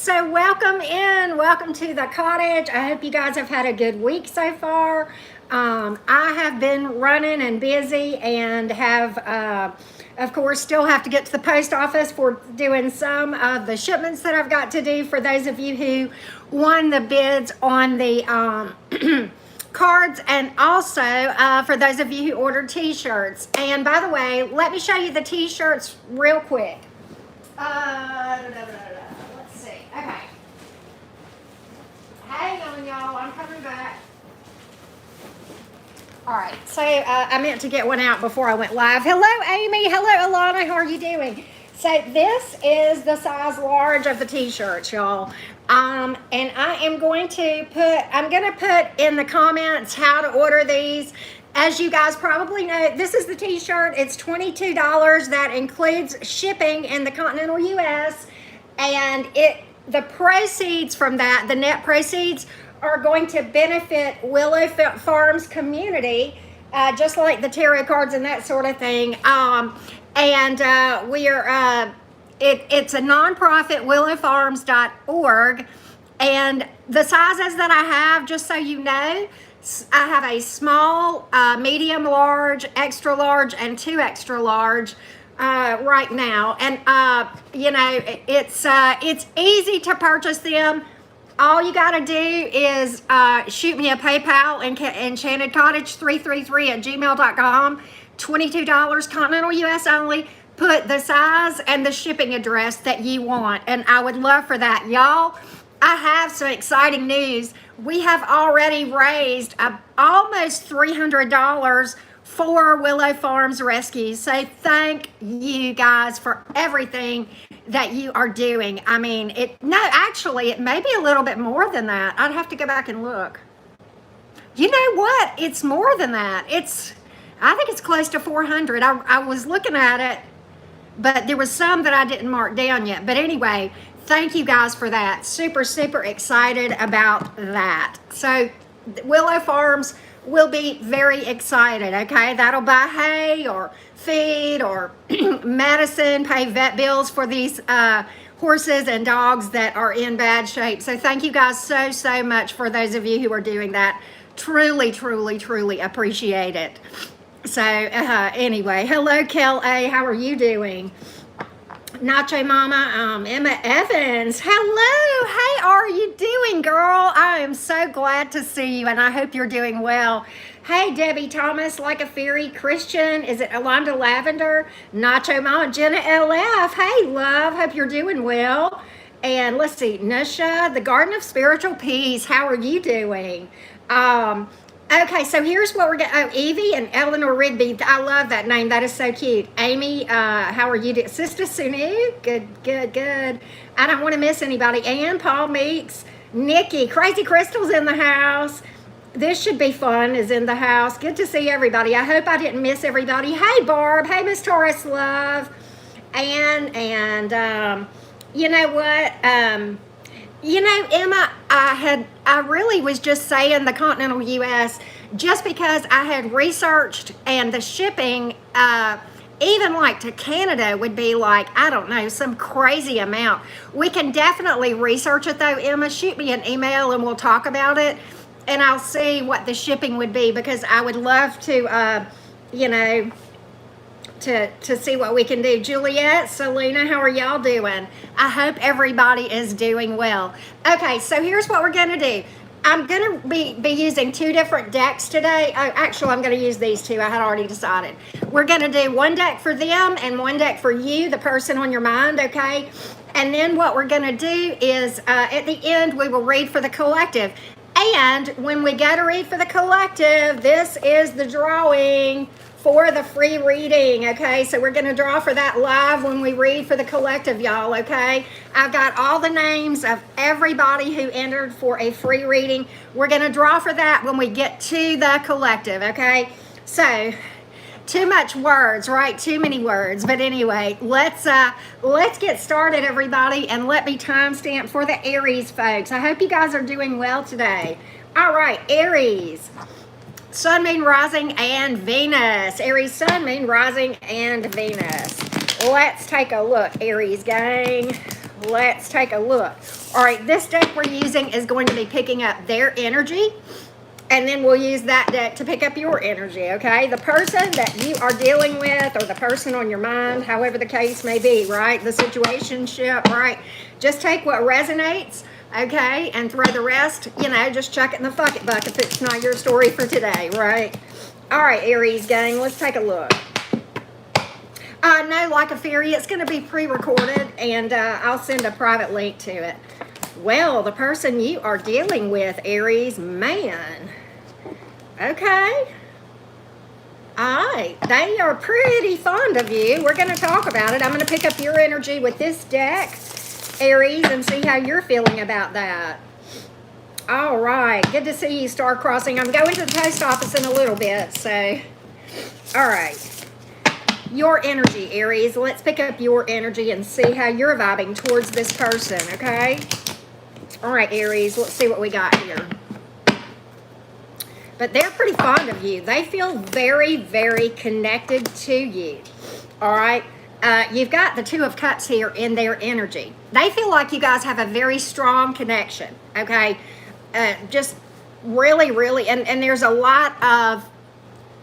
So welcome in, welcome to the cottage. I hope you guys have had a good week so far. I have been running and busy and have, of course, still have to get to the post office for doing some of the shipments that I've got to do for those of you who won the bids on the cards, and also for those of you who ordered t-shirts. And by the way, let me show you the t-shirts real quick. Let's see. Okay. Hang on, y'all. I'm coming back. All right. So I meant to get one out before I went live. Hello, Amy. Hello, Alana. How are you doing? So this is the size large of the t-shirts, y'all. And I am going to put in the comments how to order these. As you guys probably know, this is the t-shirt. It's $22. That includes shipping in the continental US. And the proceeds from that, the net proceeds, are going to benefit Willow Farms community, just like the tarot cards and that sort of thing. It's a nonprofit, willowfarms.org. And the sizes that I have, just so you know, I have a small, medium large, extra large, and 2 extra large right now. And it's easy to purchase them. All you got to do is shoot me a PayPal, enchantedcottage333@gmail.com. $22, continental US only. Put the size and the shipping address that you want, and I would love for that. Y'all, I have some exciting news. We have already raised almost $300 for Willow Farms Rescue. So thank you guys for everything that you are doing. I mean, it may be a little bit more than that. I'd have to go back and look. You know what? It's more than that. I think it's close to 400. I was looking at it, but there was some that I didn't mark down yet. But anyway, thank you guys for that. Super, super excited about that. So Willow Farms will be very excited, okay? That'll buy hay or feed or medicine, pay vet bills for these horses and dogs that are in bad shape. So thank you guys so much for those of you who are doing that. Truly, truly, truly appreciate it. So anyway, hello, Kel A. How are you doing? Nacho Mama, Emma Evans. Hello. Hey, how are you doing, girl? I am so glad to see you, and I hope you're doing well. Hey, Debbie Thomas, like a fairy. Christian, is it Alonda Lavender? Nacho Mama, Jenna LF. Hey, love. Hope you're doing well. And let's see, Nusha, the Garden of Spiritual Peace. How are you doing? Okay, so here's what we're going to, Evie and Eleanor Rigby. I love that name. That is so cute. Amy, how are you doing? Sister Sunu, good. I don't want to miss anybody. Ann, Paul Meeks, Nikki, Crazy Crystal's in the house. This should be fun, is in the house. Good to see everybody. I hope I didn't miss everybody. Hey, Barb. Hey, Miss Taurus Love. And you know what? Emma, I really was just saying the continental US just because I had researched, and the shipping, even like to Canada, would be like, I don't know, some crazy amount. We can definitely research it though, Emma. Shoot me an email and we'll talk about it, and I'll see what the shipping would be, because I would love to, to see what we can do. Juliet, Selena, how are y'all doing? I hope everybody is doing well. Okay, so here's what we're gonna do. I'm gonna be using 2 different decks today. Oh, actually, I'm gonna use these 2. I had already decided. We're gonna do 1 deck for them and 1 deck for you, the person on your mind, okay? And then what we're gonna do is, at the end, we will read for the collective. And when we go to read for the collective, this is the drawing for the free reading, okay? So we're gonna draw for that live when we read for the collective, y'all, okay? I've got all the names of everybody who entered for a free reading. We're gonna draw for that when we get to the collective, okay? So, too much words, right? Too many words. But anyway, let's get started, everybody, and let me timestamp for the Aries folks. I hope you guys are doing well today. All right, Aries. Sun, Moon, Rising, and Venus. Aries, Sun, Moon, Rising, and Venus. Let's take a look, Aries gang. Let's take a look. All right, this deck we're using is going to be picking up their energy, and then we'll use that deck to pick up your energy, okay? The person that you are dealing with, or the person on your mind, however the case may be, right? The situationship, right? Just take what resonates, okay? And throw the rest, you know, just chuck it in the fuck it bucket if it's not your story for today, right? All right, Aries gang, let's take a look. No, like a fairy, it's going to be pre-recorded, and I'll send a private link to it. Well, the person you are dealing with, Aries, man. Okay. All right. They are pretty fond of you. We're going to talk about it. I'm going to pick up your energy with this deck, Aries, and see how you're feeling about that. All right. Good to see you, Star Crossing. I'm going to the post office in a little bit, so. All right. Your energy, Aries. Let's pick up your energy and see how you're vibing towards this person, okay? All right, Aries, let's see what we got here. But they're pretty fond of you. They feel very, very connected to you. All right? You've got the Two of Cups here in their energy. They feel like you guys have a very strong connection, okay? Just really, really, and there's a lot of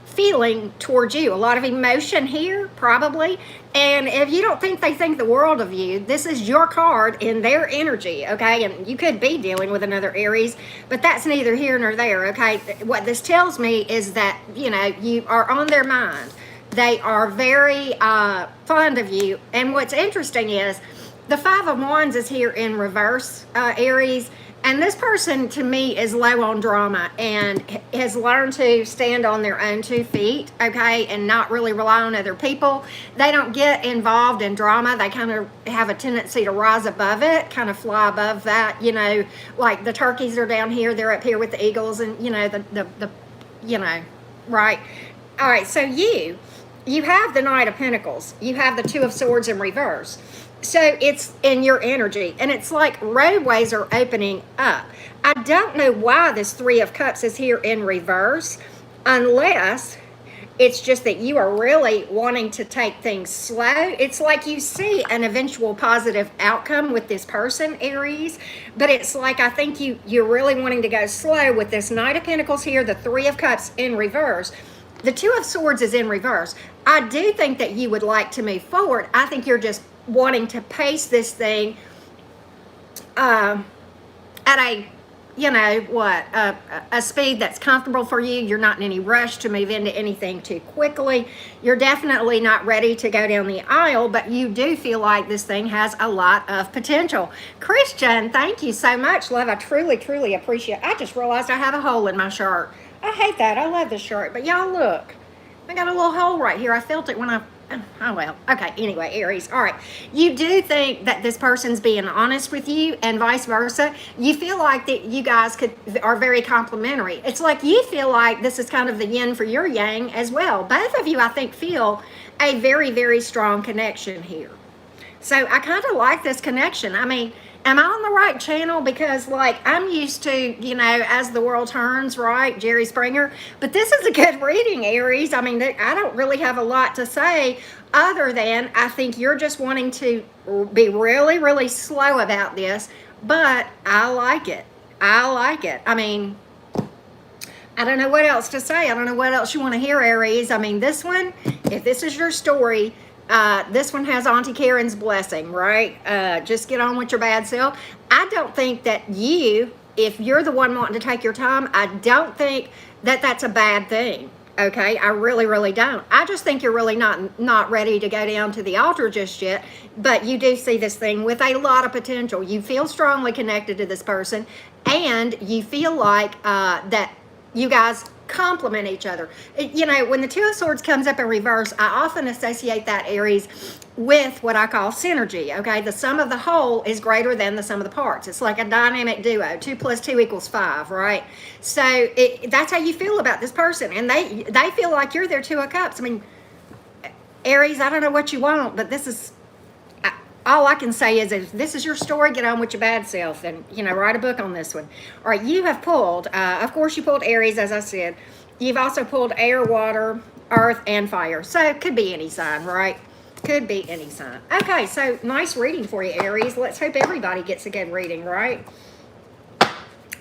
feeling towards you, a lot of emotion here, probably. And if you don't think they think the world of you, this is your card in their energy, okay? And you could be dealing with another Aries, but that's neither here nor there, okay? What this tells me is that, you know, you are on their mind. They are very fond of you. And what's interesting is the Five of Wands is here in reverse, Aries. And this person, to me, is low on drama and has learned to stand on their own 2 feet, okay, and not really rely on other people. They don't get involved in drama. They kind of have a tendency to rise above it, kind of fly above that, you know, like the turkeys are down here, they're up here with the eagles, and, you know, the you know, right? All right, so you have the Knight of Pentacles. You have the Two of Swords in reverse. So it's in your energy, and it's like roadways are opening up. I don't know why this Three of Cups is here in reverse, unless it's just that you are really wanting to take things slow. It's like you see an eventual positive outcome with this person, Aries, but it's like I think you're really wanting to go slow with this Knight of Pentacles here, the Three of Cups in reverse. The Two of Swords is in reverse. I do think that you would like to move forward. I think you're just wanting to pace this thing at a, you know, what, a speed that's comfortable for you. You're not in any rush to move into anything too quickly. You're definitely not ready to go down the aisle, but you do feel like this thing has a lot of potential. Christian, thank you so much, love. I truly, truly appreciate it. I just realized I have a hole in my shirt. I hate that. I love this shirt, but y'all look. I got a little hole right here. I felt it when I, oh well. Okay, anyway, Aries. All right. You do think that this person's being honest with you and vice versa. You feel like that you guys are very complimentary. It's like you feel like this is kind of the yin for your yang as well. Both of you, I think, feel a very, very strong connection here. So I kind of like this connection. I mean, am I on the right channel? Because, like, I'm used to, you know, As the World Turns, right? Jerry Springer. But this is a good reading, Aries. I mean, I don't really have a lot to say other than I think you're just wanting to be really, really slow about this. But I like it. I like it. I mean, I don't know what else to say. I don't know what else you want to hear, Aries. I mean, this one, if this is your story, this one has Auntie Karen's blessing, right? Just get on with your bad self. I don't think that you, if you're the one wanting to take your time, I don't think that that's a bad thing, okay? I really, really don't. I just think you're really not ready to go down to the altar just yet, but you do see this thing with a lot of potential. You feel strongly connected to this person, and you feel like that you guys complement each other. You know, when the Two of Swords comes up in reverse, I often associate that, Aries, with what I call synergy, okay? The sum of the whole is greater than the sum of the parts. It's like a dynamic duo. 2 + 2 = 5, right? So that's how you feel about this person, and they feel like you're their Two of Cups. I mean, Aries, I don't know what you want, but this is, all I can say is if this is your story, get on with your bad self and, you know, write a book on this one. All right, you have pulled, of course you pulled Aries, as I said. You've also pulled air, water, earth, and fire. So it could be any sign, right? Could be any sign. Okay, so nice reading for you, Aries. Let's hope everybody gets a good reading, right?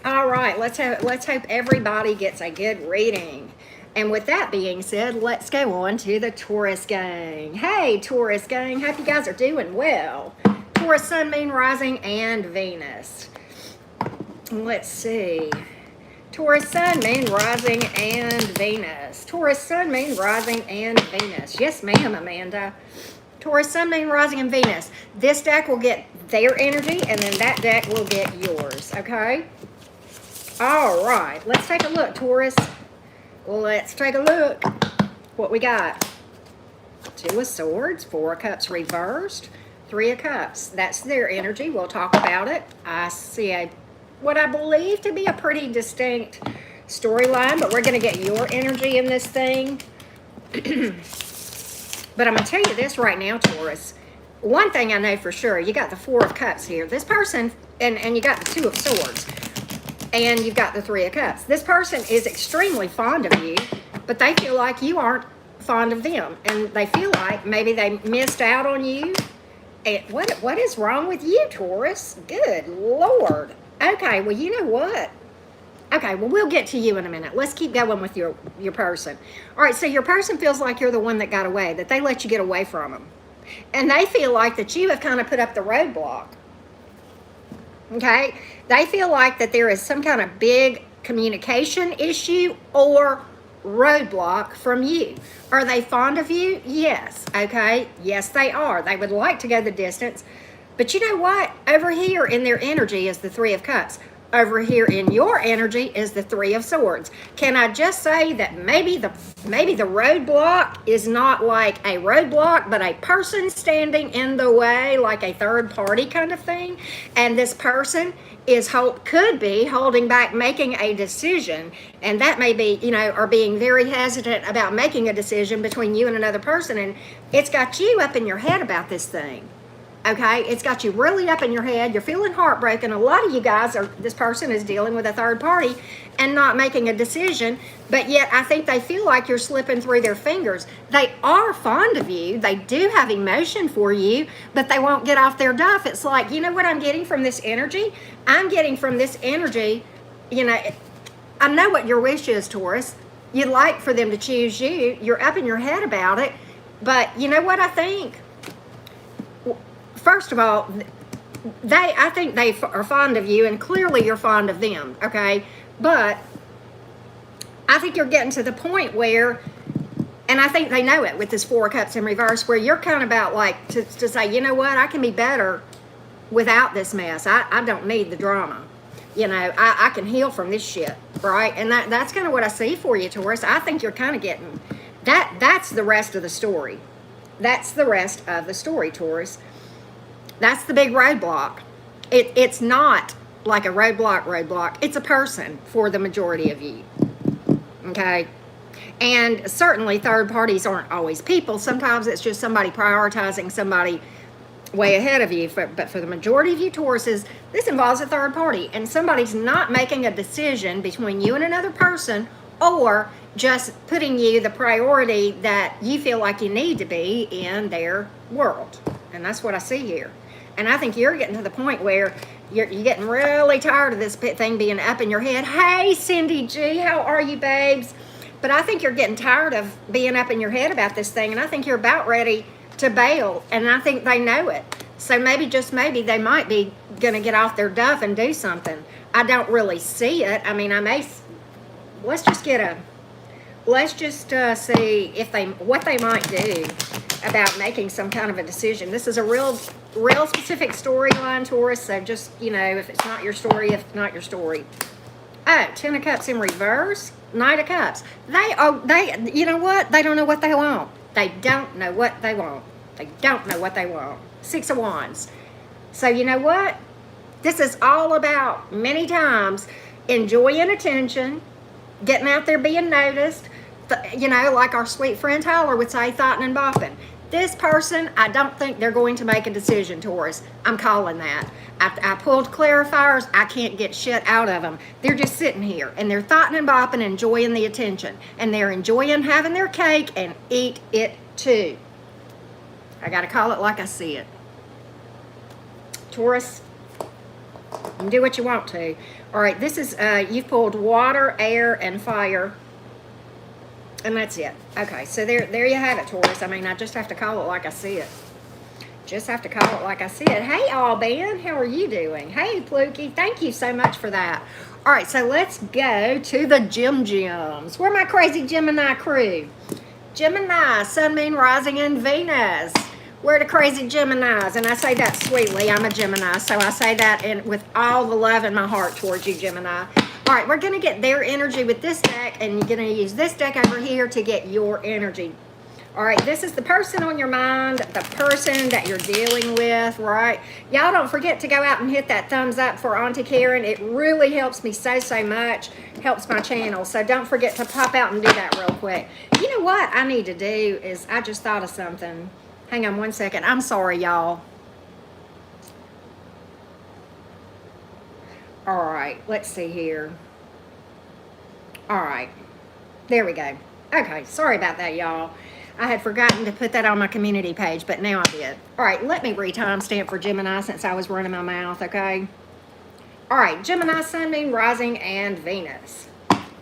All right, let's hope everybody gets a good reading. And with that being said, let's go on to the Taurus gang. Hey, Taurus gang, hope you guys are doing well. Taurus, Sun, Moon, Rising, and Venus. Let's see. Taurus, Sun, Moon, Rising, and Venus. Taurus, Sun, Moon, Rising, and Venus. Yes, ma'am, Amanda. Taurus, Sun, Moon, Rising, and Venus. This deck will get their energy, and then that deck will get yours, okay? All right, let's take a look, Taurus. Let's take a look. What we got? Two of Swords, Four of Cups reversed, Three of Cups. That's their energy. We'll talk about it. I see what I believe to be a pretty distinct storyline, but we're going to get your energy in this thing. But I'm going to tell you this right now, Taurus. One thing I know for sure, you got the Four of Cups here. This person, and you got the Two of Swords. And you've got the Three of Cups. This person is extremely fond of you, but they feel like you aren't fond of them. And they feel like maybe they missed out on you. And what is wrong with you, Taurus? Good Lord. Okay, well, you know what? Okay, well, we'll get to you in a minute. Let's keep going with your person. All right, so your person feels like you're the one that got away, that they let you get away from them. And they feel like that you have kind of put up the roadblock. Okay, they feel like that there is some kind of big communication issue or roadblock from you. Are they fond of you? Yes. Okay, yes, they are. They would like to go the distance. But you know what? Over here in their energy is the Three of Cups. Over here in your energy is the Three of Swords. Can I just say that maybe the roadblock is not like a roadblock, but a person standing in the way, like a third party kind of thing? And this person could be holding back making a decision, and that may be, or being very hesitant about making a decision between you and another person, and it's got you up in your head about this thing. Okay, it's got you really up in your head. You're feeling heartbroken. A lot of you guys this person is dealing with a third party and not making a decision, but yet I think they feel like you're slipping through their fingers. They are fond of you. They do have emotion for you, but they won't get off their duff. It's like, you know what I'm getting from this energy? I'm getting from this energy, I know what your wish is, Taurus. You'd like for them to choose you. You're up in your head about it, but you know what I think? First of all, I think they are fond of you, and clearly you're fond of them, okay? But I think you're getting to the point where, and I think they know it with this Four of Cups in reverse, where you're kind of about like to say, you know what, I can be better without this mess. I don't need the drama. I can heal from this shit, right? And that's kind of what I see for you, Taurus. I think you're kind of getting, that's the rest of the story. That's the rest of the story, Taurus. That's the big roadblock. It's not like a roadblock. It's a person for the majority of you. Okay? And certainly third parties aren't always people. Sometimes it's just somebody prioritizing somebody way ahead of you. But for the majority of you Tauruses, this involves a third party. And somebody's not making a decision between you and another person, or just putting you the priority that you feel like you need to be in their world. And that's what I see here. And I think you're getting to the point where you're getting really tired of this thing being up in your head. Hey, Cindy G, how are you, babes? But I think you're getting tired of being up in your head about this thing, and I think you're about ready to bail, and I think they know it. So maybe, just maybe, they might be going to get off their duff and do something. I don't really see it. I mean, let's just see what they might do about making some kind of a decision. This is a real specific storyline, Taurus, so just, if it's not your story, if it's not your story. Oh, Ten of Cups in reverse, Knight of Cups. You know what? They don't know what they want. They don't know what they want. They don't know what they want. Six of Wands. So you know what? This is all about, many times, enjoying attention, getting out there being noticed, like our sweet friend Tyler would say, thotting and bopping. This person, I don't think they're going to make a decision, Taurus. I'm calling that. I pulled clarifiers. I can't get shit out of them. They're just sitting here, and they're thotting and bopping, enjoying the attention. And they're enjoying having their cake and eat it too. I got to call it like I see it. Taurus, you can do what you want to. All right, this is, you've pulled water, air, and fire. And that's it. Okay, so there you have it, Taurus. I mean, I just have to call it like I see it. Just have to call it like I see it. Hey, Alban, how are you doing? Hey, Pluky, thank you so much for that. All right, so let's go to the Gems. Where my crazy Gemini crew? Gemini, Sun, Moon, Rising, and Venus. Where the crazy Geminis? And I say that sweetly. I'm a Gemini, so I say that with all the love in my heart towards you, Gemini. All right, we're going to get their energy with this deck, and you're going to use this deck over here to get your energy. All right, this is the person on your mind, the person that you're dealing with, right? Y'all don't forget to go out and hit that thumbs up for Auntie Karen. It really helps me so much, helps my channel. So don't forget to pop out and do that real quick. You know what I need to do is, I just thought of something. Hang on one second. I'm sorry, y'all. All right, let's see here. All right, there we go. Okay, sorry about that, y'all. I had forgotten to put that on my community page, but now I did. All right, let me re-timestamp for Gemini since I was running my mouth, okay? All right, Gemini, Sun, Moon, Rising, and Venus.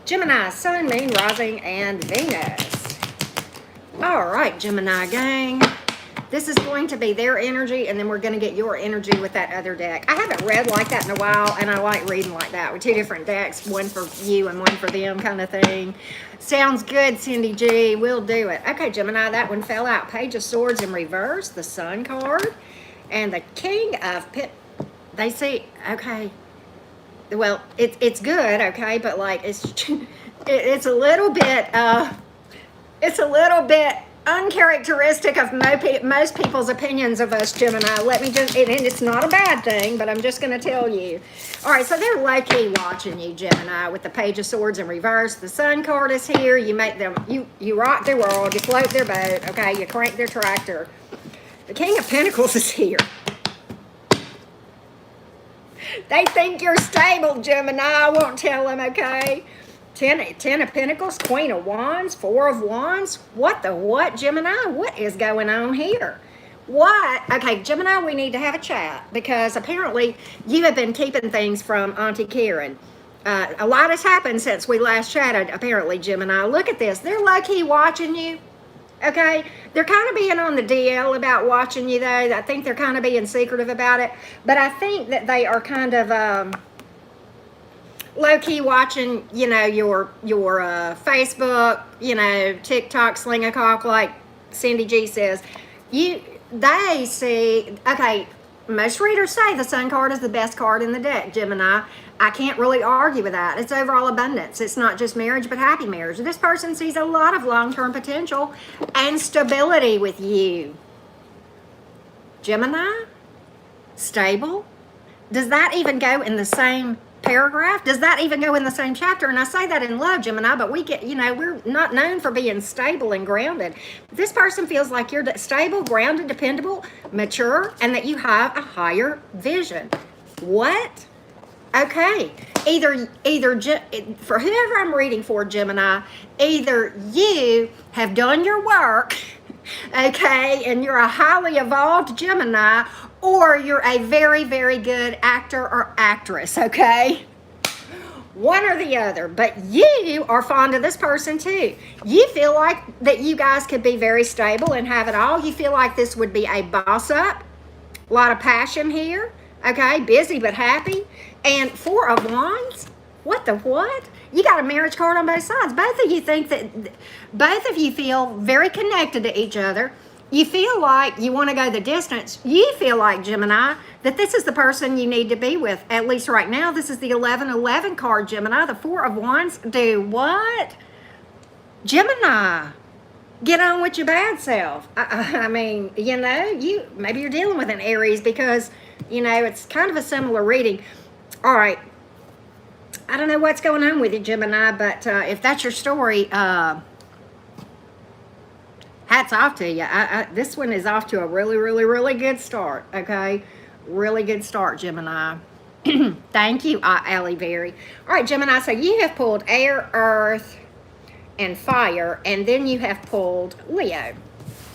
Gemini, Sun, Moon, Rising, and Venus. All right, Gemini gang. This is going to be their energy, and then we're going to get your energy with that other deck. I haven't read like that in a while, and I like reading like that with two different decks, one for you and one for them kind of thing. Sounds good, Cindy G. We'll do it. Okay, Gemini, that one fell out. Page of Swords in reverse, the Sun card, and the King of They see, okay. Well, it's good, okay, but like it's a little bit uncharacteristic of most people's opinions of us, Gemini. Let me just, and it's not a bad thing, but I'm just going to tell you. All right, so they're low-key watching you, Gemini, with the Page of Swords in reverse. The Sun card is here. You make them, you rock their world, you float their boat, okay? You crank their tractor. The King of Pentacles is here. They think you're stable, Gemini. I won't tell them, okay? Ten of Pentacles, Queen of Wands, Four of Wands. What the what, Gemini? What is going on here? What? Okay, Gemini, we need to have a chat because apparently you have been keeping things from Auntie Karen. A lot has happened since we last chatted, apparently, Gemini. Look at this. They're low-key watching you, okay? They're kind of being on the DL about watching you, though. I think they're kind of being secretive about it. But I think that they are kind of... low-key watching, you know, your Facebook, you know, TikTok, sling a cock, like Cindy G says. They see, okay, most readers say the Sun card is the best card in the deck, Gemini. I can't really argue with that. It's overall abundance. It's not just marriage, but happy marriage. This person sees a lot of long-term potential and stability with you. Gemini? Stable? Does that even go in the same paragraph? Does that even go in the same chapter? And I say that in love, Gemini, but we get, you know, we're not known for being stable and grounded. This person feels like you're stable, grounded, dependable, mature, and that you have a higher vision. What? Okay. Either for whoever I'm reading for, Gemini, either you have done your work, okay, and you're a highly evolved Gemini, or you're a very, very good actor or actress, okay? One or the other. But you are fond of this person too. You feel like that you guys could be very stable and have it all. You feel like this would be a boss up. A lot of passion here, okay? Busy but happy. And Four of Wands. What the what? You got a marriage card on both sides. Both of you think that, both of you feel very connected to each other. You feel like you want to go the distance. You feel like, Gemini, that this is the person you need to be with. At least right now, this is the 1111 card, Gemini. The Four of Wands. Do what? Gemini, get on with your bad self. I mean, you know, maybe you're dealing with an Aries because, you know, it's kind of a similar reading. All right. I don't know what's going on with you, Gemini, but if that's your story, hats off to you. This one is off to a really, really, really good start, okay? Really good start, Gemini. Thank you, Allie Berry. All right, Gemini, so you have pulled air, earth, and fire, and then you have pulled Leo.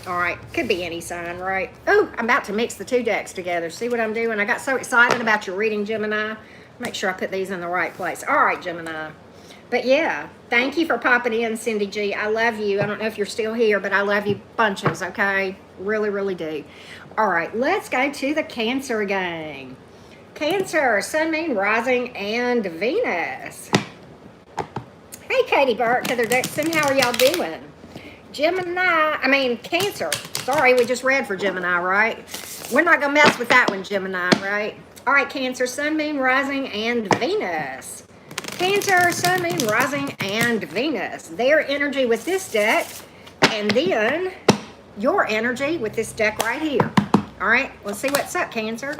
All right, could be any sign, right? Oh, I'm about to mix the two decks together. See what I'm doing? I got so excited about your reading, Gemini. Make sure I put these in the right place. All right, Gemini. But yeah, thank you for popping in, Cindy G. I love you. I don't know if you're still here, but I love you bunches, okay? Really, really do. All right, let's go to the Cancer gang. Cancer, Sun, Moon, Rising, and Venus. Hey, Katie Burke, Heather Dixon, how are y'all doing? Cancer. Sorry, we just read for Gemini, right? We're not going to mess with that one, Gemini, right? All right, Cancer, Sun, Moon, Rising, and Venus. Cancer, Sun, Moon, Rising, and Venus. Their energy with this deck, and then your energy with this deck right here. All right, let's see what's up, Cancer.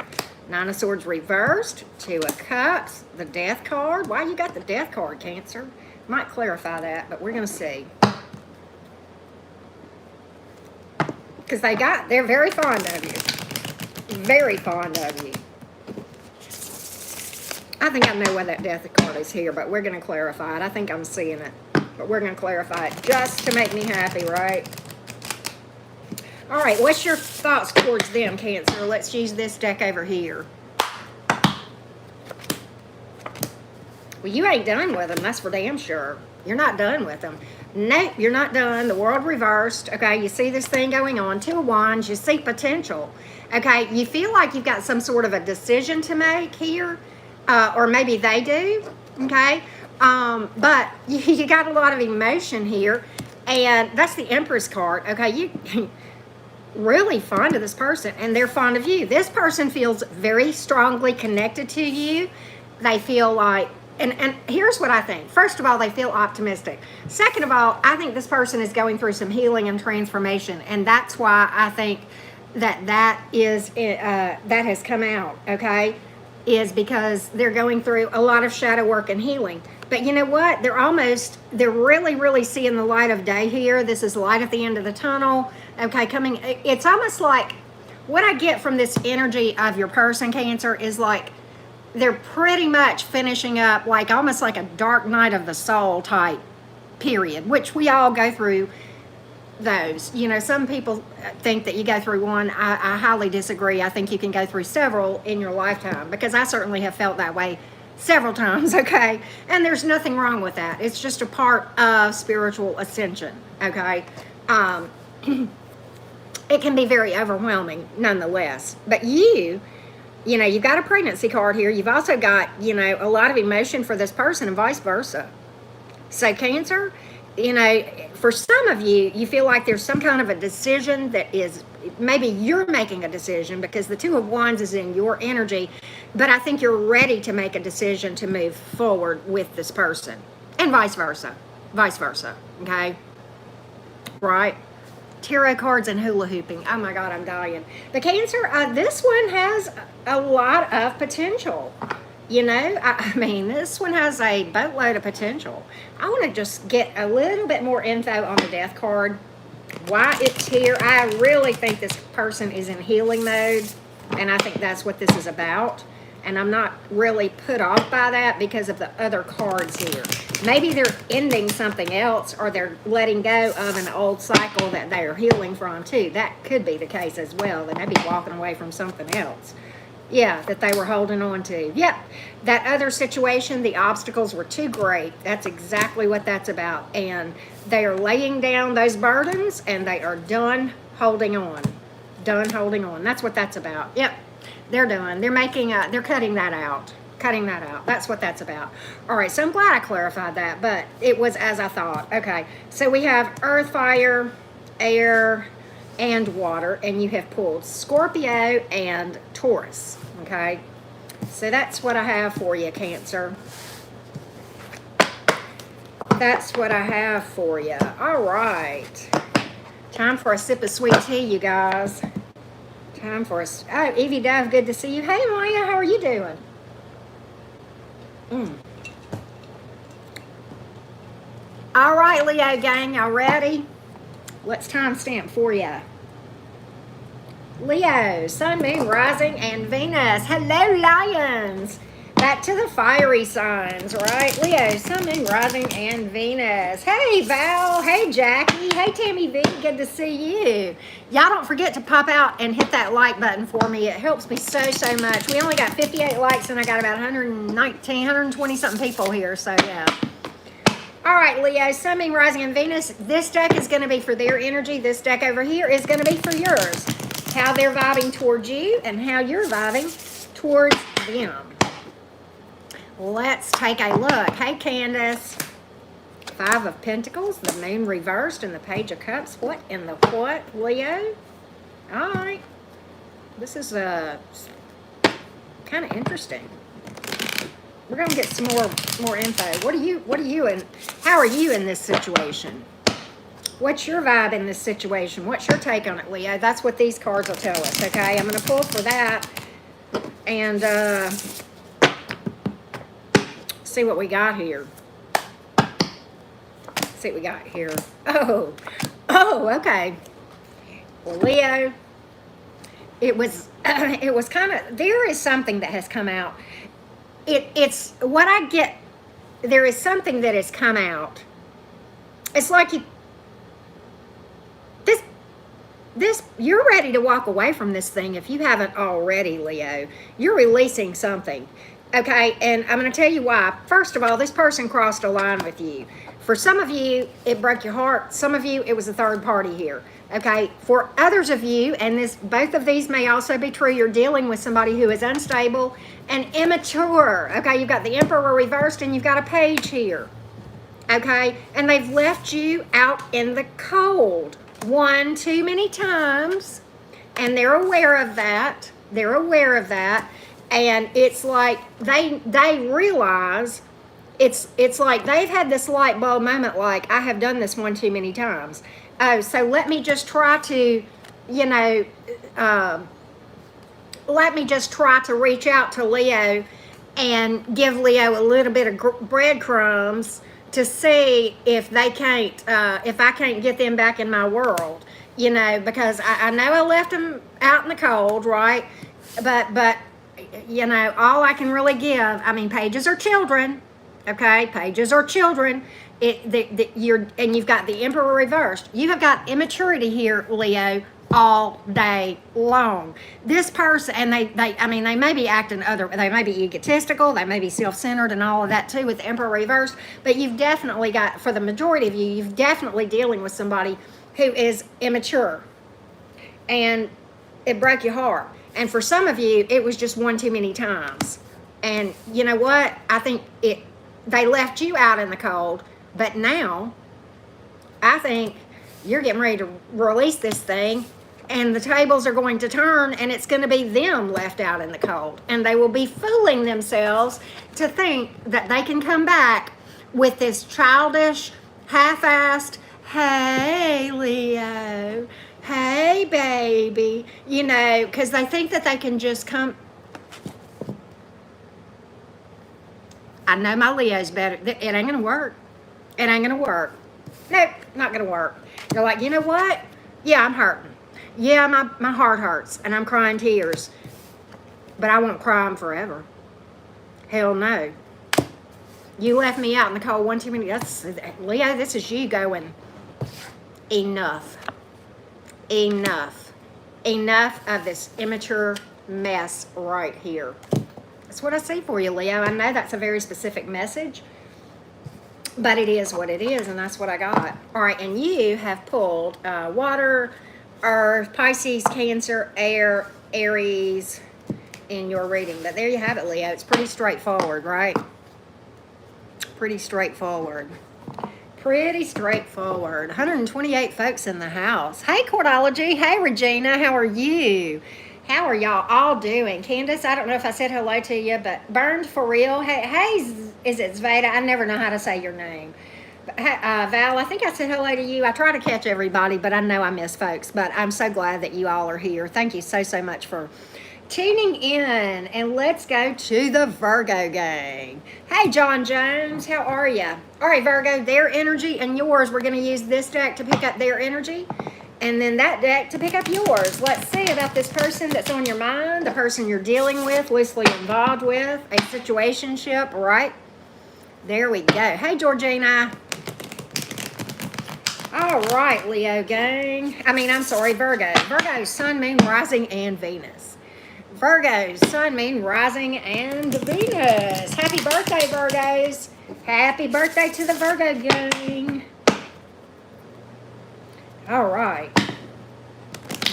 Nine of Swords reversed, Two of Cups, the Death card. Why you got the Death card, Cancer? Might clarify that, but we're going to see. Because they're very fond of you. Very fond of you. I think I know why that Death card is here, but we're going to clarify it. I think I'm seeing it, but we're going to clarify it just to make me happy, right? All right, what's your thoughts towards them, Cancer? Let's use this deck over here. Well, you ain't done with them. That's for damn sure. You're not done with them. Nope, you're not done. The world reversed. Okay, you see this thing going on. Two of Wands, you see potential. Okay, you feel like you've got some sort of a decision to make here. Or maybe they do. Okay, but you got a lot of emotion here. And that's the Empress card. Okay, you really fond of this person. And they're fond of you. This person feels very strongly connected to you. They feel like... And here's what I think. First of all, they feel optimistic. Second of all, I think this person is going through some healing and transformation. And that's why I think that has come out, okay? Is because they're going through a lot of shadow work and healing. But you know what? They're really, really seeing the light of day here. This is light at the end of the tunnel. Okay, it's almost like what I get from this energy of your person, Cancer, is like they're pretty much finishing up like almost like a dark night of the soul type period, which we all go through those. You know, some people think that you go through one. I highly disagree. I think you can go through several in your lifetime, because I certainly have felt that way several times, okay? And there's nothing wrong with that. It's just a part of spiritual ascension, okay? It can be very overwhelming nonetheless. But you know, you've got a pregnancy card here. You've also got, you know, a lot of emotion for this person and vice versa. So Cancer, you know, for some of you, you feel like there's some kind of a decision that is, maybe you're making a decision because the Two of Wands is in your energy, but I think you're ready to make a decision to move forward with this person and vice versa, okay? Right? Tarot cards and hula hooping. Oh my God, I'm dying. The Cancer, this one has a lot of potential. You know, I mean, this one has a boatload of potential. I want to just get a little bit more info on the Death card. Why it's here. I really think this person is in healing mode, and I think that's what this is about. And I'm not really put off by that because of the other cards here. Maybe they're ending something else, or they're letting go of an old cycle that they are healing from too. That could be the case as well. They may be walking away from something else. Yeah, that they were holding on to. Yep, that other situation, the obstacles were too great. That's exactly what that's about. And they are laying down those burdens, and they are done holding on. Done holding on. That's what that's about. Yep. They're done. They're cutting that out. Cutting that out. That's what that's about. All right, so I'm glad I clarified that, but it was as I thought. Okay, so we have earth, fire, air, and water, and you have pulled Scorpio and Taurus, okay? So that's what I have for you, Cancer. That's what I have for you. All right. Time for a sip of sweet tea, you guys. Time for us. Oh, Evie Dove, good to see you. Hey, Maya, how are you doing? All right, Leo gang, y'all ready? What's timestamp for you? Leo, Sun, Moon, Rising, and Venus. Hello, Lions. Back to the fiery signs, right? Leo, Sun, Moon, Rising, and Venus. Hey, Val. Hey, Jackie. Hey, Tammy V. Good to see you. Y'all don't forget to pop out and hit that like button for me. It helps me so, so much. We only got 58 likes, and I got about 119, 120-something people here, so yeah. All right, Leo, Sun, Moon, Rising, and Venus. This deck is going to be for their energy. This deck over here is going to be for yours. How they're vibing towards you and how you're vibing towards them. Let's take a look. Hey, Candace. Five of Pentacles, the Moon reversed, and the Page of Cups. What in the what, Leo? All right. This is kind of interesting. We're going to get some more info. What are you and how are you in this situation? What's your vibe in this situation? What's your take on it, Leo? That's what these cards will tell us, okay? I'm going to pull for that and see what we got here. See what we got here. Oh, okay. Well, Leo, it was kind of, there is something that has come out. It's what I get. There is something that has come out. It's like you're ready to walk away from this thing if you haven't already, Leo. You're releasing something. Okay, and I'm going to tell you why. First of all, this person crossed a line with you. For some of you, it broke your heart. Some of you, it was a third party here. Okay, for others of you, and both of these may also be true, you're dealing with somebody who is unstable and immature. Okay, you've got the Emperor reversed and you've got a Page here. Okay, and they've left you out in the cold one too many times, and they're aware of that. They're aware of that. And it's like they realize it's like they've had this light bulb moment, like, I have done this one too many times. Oh, so let me just try to, let me just try to reach out to Leo and give Leo a little bit of breadcrumbs to see if they can't, if I can't get them back in my world, because I know I left them out in the cold, right? But all I can really give, pages are children, okay? Pages are children. You've got the Emperor reversed. You have got immaturity here, Leo, all day long. This person, and they may be acting they may be egotistical, they may be self-centered and all of that too with the Emperor reversed, but you've definitely got, for the majority of you, you've definitely dealing with somebody who is immature. And it broke your heart. And for some of you, it was just one too many times. And you know what? I think they left you out in the cold, but now I think you're getting ready to release this thing, and the tables are going to turn, and it's going to be them left out in the cold. And they will be fooling themselves to think that they can come back with this childish, half-assed, hey, Leo, hey, baby, because they think that they can just come. I know my Leo's better. It ain't going to work. It ain't going to work. Nope, not going to work. They're like, you know what? Yeah, I'm hurting. Yeah, my heart hurts, and I'm crying tears. But I won't cry them forever. Hell no. You left me out in the cold one too many. Leo, this is you going, enough. Enough. Enough of this immature mess right here. That's what I see for you, Leo. I know that's a very specific message, but it is what it is, and that's what I got. All right, and you have pulled water, earth, Pisces, Cancer, air, Aries in your reading. But there you have it, Leo. It's pretty straightforward, right? Pretty straightforward. Pretty straightforward. 128 folks in the house. Hey, Cordology. Hey, Regina. How are you? How are y'all all doing? Candace, I don't know if I said hello to you, but Burned for real. Hey, is it Zveda? I never know how to say your name. Val, I think I said hello to you. I try to catch everybody, but I know I miss folks. But I'm so glad that you all are here. Thank you so much for tuning in. And let's go to the Virgo gang. Hey, John Jones, how are you? All right, Virgo, their energy and yours. We're going to use this deck to pick up their energy. And then that deck to pick up yours. Let's see about this person that's on your mind, the person you're dealing with, loosely involved with, a situationship, right? There we go. Hey, Georgina. All right, Leo gang. I'm sorry, Virgo. Virgo, sun, moon, rising, and Venus. Virgo, sun, moon, rising, and Venus. Happy birthday, Virgos. Happy birthday to the Virgo gang. All right.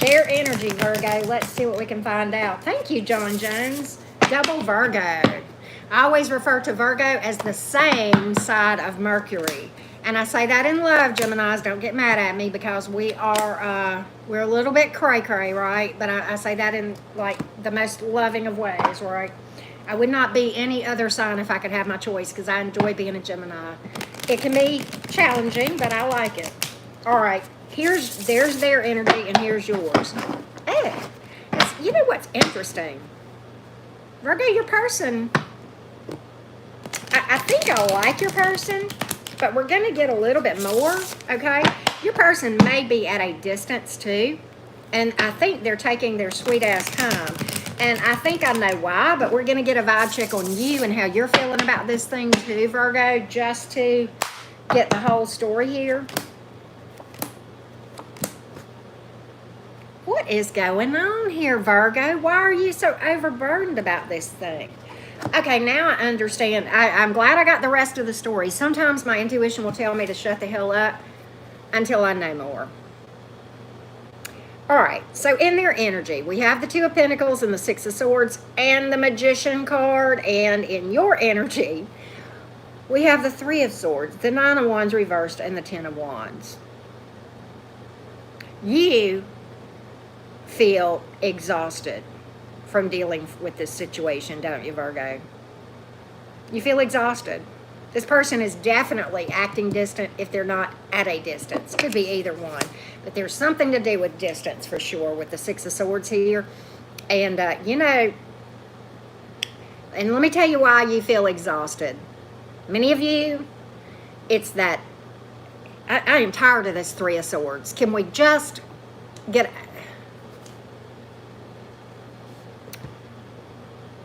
Their energy, Virgo. Let's see what we can find out. Thank you, John Jones. Double Virgo. I always refer to Virgo as the same side of Mercury. And I say that in love, Geminis. Don't get mad at me because we're a little bit cray-cray, right? But I say that in like the most loving of ways, right? I would not be any other sign if I could have my choice because I enjoy being a Gemini. It can be challenging, but I like it. All right, there's their energy and here's yours. Hey, you know what's interesting? Virgo, your person, I think I like your person, but we're going to get a little bit more, okay? Your person may be at a distance too, and I think they're taking their sweet-ass time. And I think I know why, but we're going to get a vibe check on you and how you're feeling about this thing too, Virgo, just to get the whole story here. What is going on here, Virgo? Why are you so overburdened about this thing? Okay, now I understand. I'm glad I got the rest of the story. Sometimes my intuition will tell me to shut the hell up until I know more. All right, so in their energy, we have the Two of Pentacles and the Six of Swords and the Magician card. And in your energy, we have the Three of Swords, the Nine of Wands reversed, and the Ten of Wands. You feel exhausted from dealing with this situation, don't you, Virgo? You feel exhausted. This person is definitely acting distant if they're not at a distance. Could be either one. But there's something to do with distance for sure with the Six of Swords here. And, and let me tell you why you feel exhausted. Many of you, it's that I am tired of this Three of Swords. Can we just get...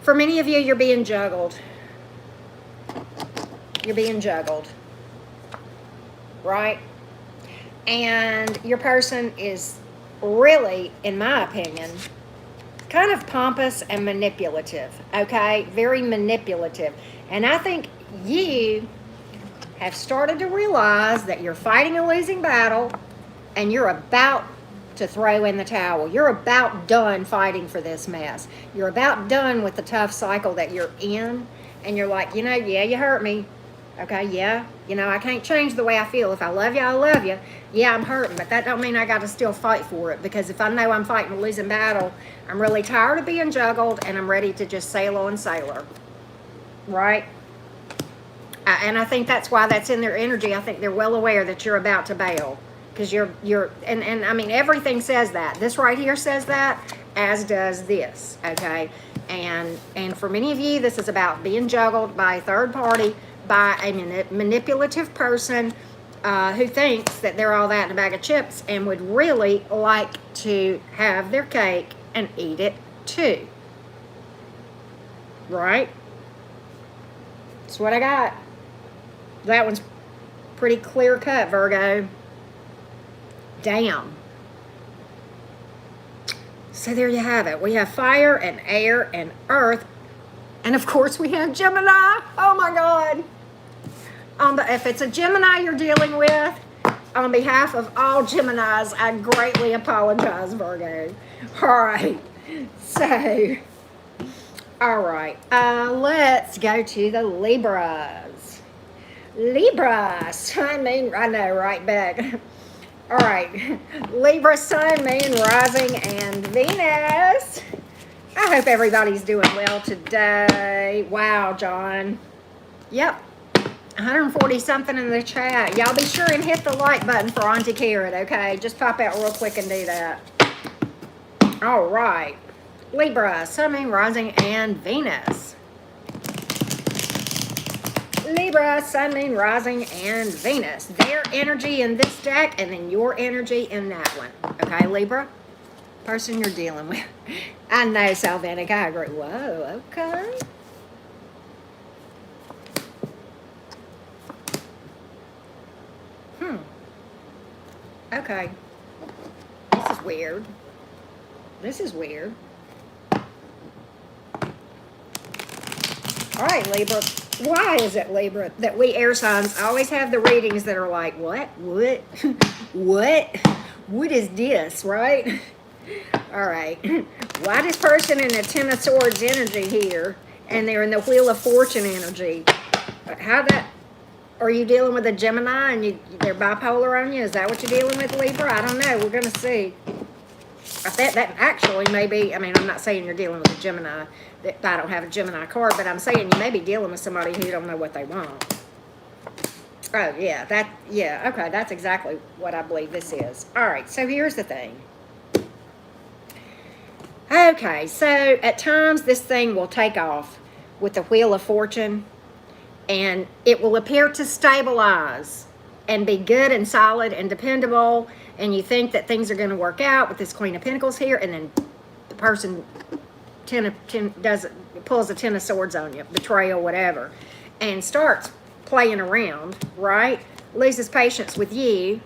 For many of you, you're being juggled. You're being juggled. Right? And your person is really, in my opinion, kind of pompous and manipulative. Okay? Very manipulative. And I think you have started to realize that you're fighting a losing battle and you're about to throw in the towel. You're about done fighting for this mess. You're about done with the tough cycle that you're in. And you're like, yeah, you hurt me. Okay, yeah. I can't change the way I feel. If I love you, I love you. Yeah, I'm hurting, but that don't mean I got to still fight for it. Because if I know I'm fighting a losing battle, I'm really tired of being juggled and I'm ready to just sail on sailor. Right? And I think that's why that's in their energy. I think they're well aware that you're about to bail. Because everything says that. This right here says that, as does this, okay? And for many of you, this is about being juggled by a third party, by a manipulative person who thinks that they're all that in a bag of chips and would really like to have their cake and eat it too. Right? That's what I got. That one's pretty clear cut, Virgo. Damn. So there you have it. We have fire and air and earth. And of course we have Gemini. Oh my God. If it's a Gemini you're dealing with, on behalf of all Geminis, I greatly apologize, Virgo. All right. So, all right. Let's go to the Libras. Libra. Sun, moon, I know, right back. All right, Libra, Sun, Moon, Rising, and Venus. I hope everybody's doing well today. Wow, John. Yep, 140 something in the chat. Y'all be sure and hit the like button for Auntie Carrot, okay? Just pop out real quick and do that. All right, Libra, Sun, Moon, Rising, and Venus. Libra, Sun, Moon, Rising, and Venus. Their energy in this deck, and then your energy in that one. Okay, Libra? Person you're dealing with. I know, Salvanic, I agree. Whoa, okay. Okay. This is weird. This is weird. All right, Libra. Why is it, Libra, that we air signs always have the readings that are like, what? What is this, right? All right. Why this person in the Ten of Swords energy here, and they're in the Wheel of Fortune energy? How that... Are you dealing with a Gemini and they're bipolar on you? Is that what you're dealing with, Libra? I don't know. We're going to see. I bet that actually maybe, I mean, I'm not saying you're dealing with a Gemini. I don't have a Gemini card, but I'm saying you may be dealing with somebody who don't know what they want. Oh, yeah. Okay, that's exactly what I believe this is. All right, so here's the thing. Okay, so at times this thing will take off with the Wheel of Fortune, and it will appear to stabilize and be good and solid and dependable, and you think that things are going to work out with this Queen of Pentacles here, and then the person pulls a Ten of Swords on you, betrayal, whatever, and starts playing around, right? Loses patience with you,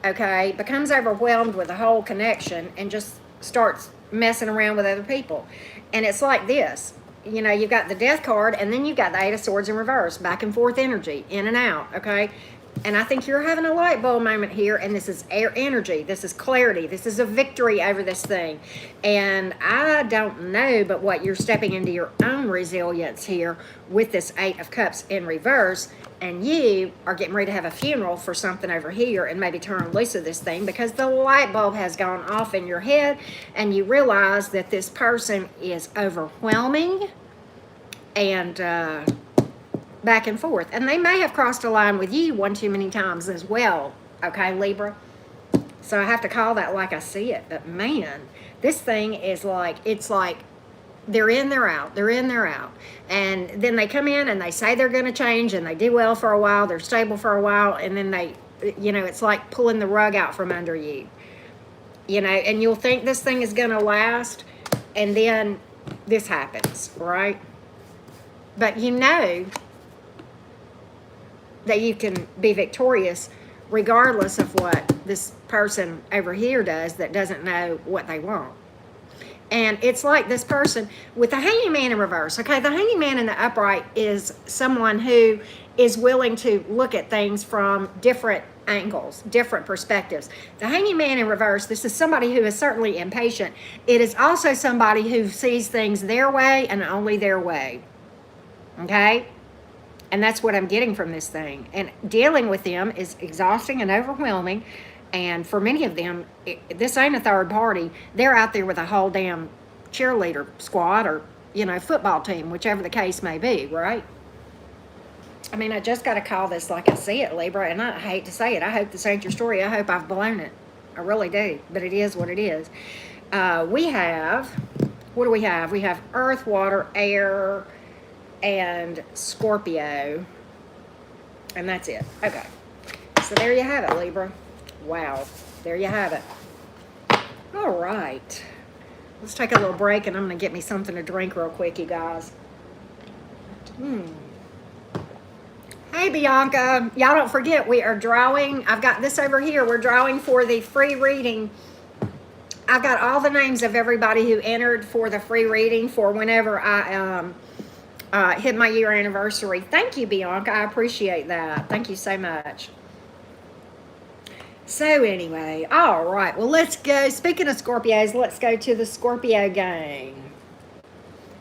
okay? Becomes overwhelmed with the whole connection and just starts messing around with other people. And it's like this. You know, you've got the Death card, and then you've got the Eight of Swords in reverse, back and forth energy, in and out, okay? And I think you're having a light bulb moment here, and this is air energy. This is clarity. This is a victory over this thing. And I don't know, but what you're stepping into your own resilience here with this Eight of Cups in reverse, and you are getting ready to have a funeral for something over here and maybe turn loose of this thing because the light bulb has gone off in your head, and you realize that this person is overwhelming and back and forth. And they may have crossed a line with you one too many times as well, okay, Libra? So I have to call that like I see it. But man, this thing is like, it's like they're in, they're out, they're in, they're out. And then they come in and they say they're going to change, and they do well for a while, they're stable for a while, and then they, you know, it's like pulling the rug out from under you. You know, and you'll think this thing is going to last, and then this happens, right? But you know that you can be victorious regardless of what this person over here does that doesn't know what they want. And it's like this person with the Hanging Man in reverse. Okay, the Hanging Man in the upright is someone who is willing to look at things from different angles, different perspectives. The Hanging Man in reverse, this is somebody who is certainly impatient. It is also somebody who sees things their way and only their way. Okay? And that's what I'm getting from this thing. And dealing with them is exhausting and overwhelming. And for many of them, this ain't a third party. They're out there with a whole damn cheerleader squad or, you know, football team, whichever the case may be, right? I mean, I just got to call this like I see it, Libra. And I hate to say it. I hope this ain't your story. I hope I've blown it. I really do. But it is what it is. We have, what do we have? We have earth, water, air, and Scorpio, and that's it. Okay, so there you have it, Libra. Wow, there you have it. All right, let's take a little break, and I'm gonna get me something to drink real quick, you guys. Hey, Bianca, y'all don't forget we are drawing. I've got this over here. We're drawing for the free reading. I've got all the names of everybody who entered for the free reading for whenever I hit my year anniversary. Thank you, Bianca. I appreciate that. Thank you so much. So anyway, all right. Well, let's go. Speaking of Scorpios, let's go to the Scorpio gang.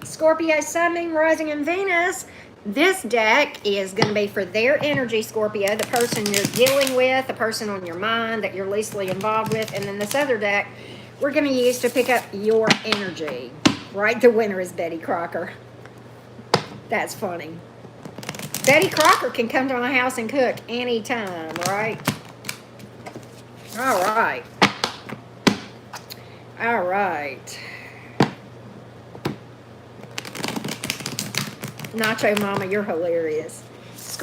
Scorpio, Sun, Moon, Rising, and Venus. This deck is going to be for their energy, Scorpio, the person you're dealing with, the person on your mind that you're leastly involved with. And then this other deck we're going to use to pick up your energy. Right? The winner is Betty Crocker. That's funny. Betty Crocker can come to my house and cook anytime, right? All right. All right. Nacho Mama, you're hilarious.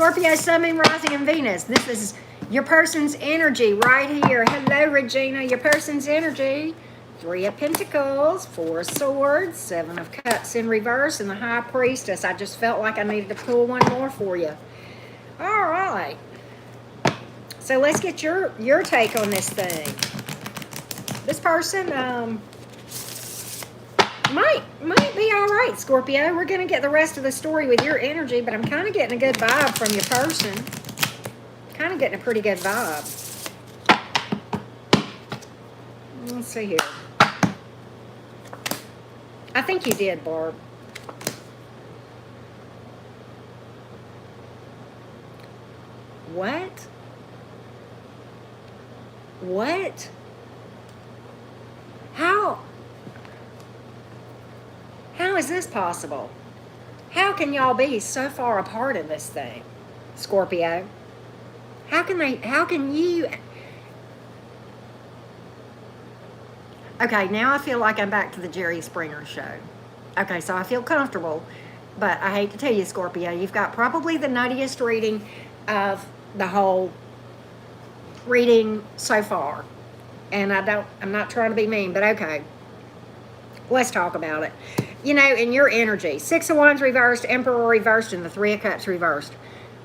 Scorpio, Sun, Moon, Rising, and Venus. This is your person's energy right here. Hello, Regina. Your person's energy. 3 of Pentacles, 4 of Swords, 7 of Cups in reverse, and the High Priestess. I just felt like I needed to pull one more for you. All right. So let's get your take on this thing. This person might be all right, Scorpio. We're going to get the rest of the story with your energy, but I'm kind of getting a good vibe from your person. Kind of getting a pretty good vibe. Let's see here. I think you did, Barb. What? What? How is this possible? How can y'all be so far apart in this thing, Scorpio? How can you? Okay, now I feel like I'm back to the Jerry Springer show. Okay, so I feel comfortable, but I hate to tell you, Scorpio, you've got probably the nuttiest reading of the whole reading so far. And I'm not trying to be mean, but okay. Let's talk about it. You know, in your energy, 6 of Wands reversed, Emperor reversed, and the 3 of Cups reversed.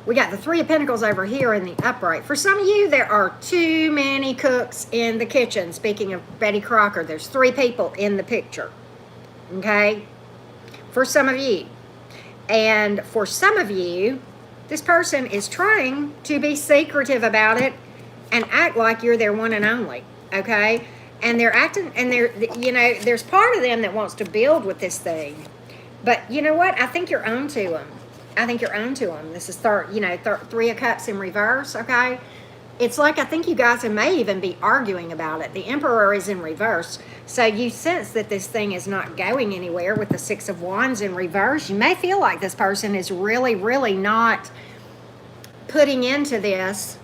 We got the 3 of Pentacles over here in the upright. For some of you, there are too many cooks in the kitchen. Speaking of Betty Crocker, there's 3 people in the picture. Okay? For some of you. And for some of you, this person is trying to be secretive about it and act like you're their one and only. Okay? And they're acting, and you know, there's part of them that wants to build with this thing. But you know what? I think you're on to them. I think you're on to them. This is 3 of Cups in reverse, okay? It's like I think you guys may even be arguing about it. The Emperor is in reverse. So you sense that this thing is not going anywhere with the 6 of Wands in reverse. You may feel like this person is really, really not putting into this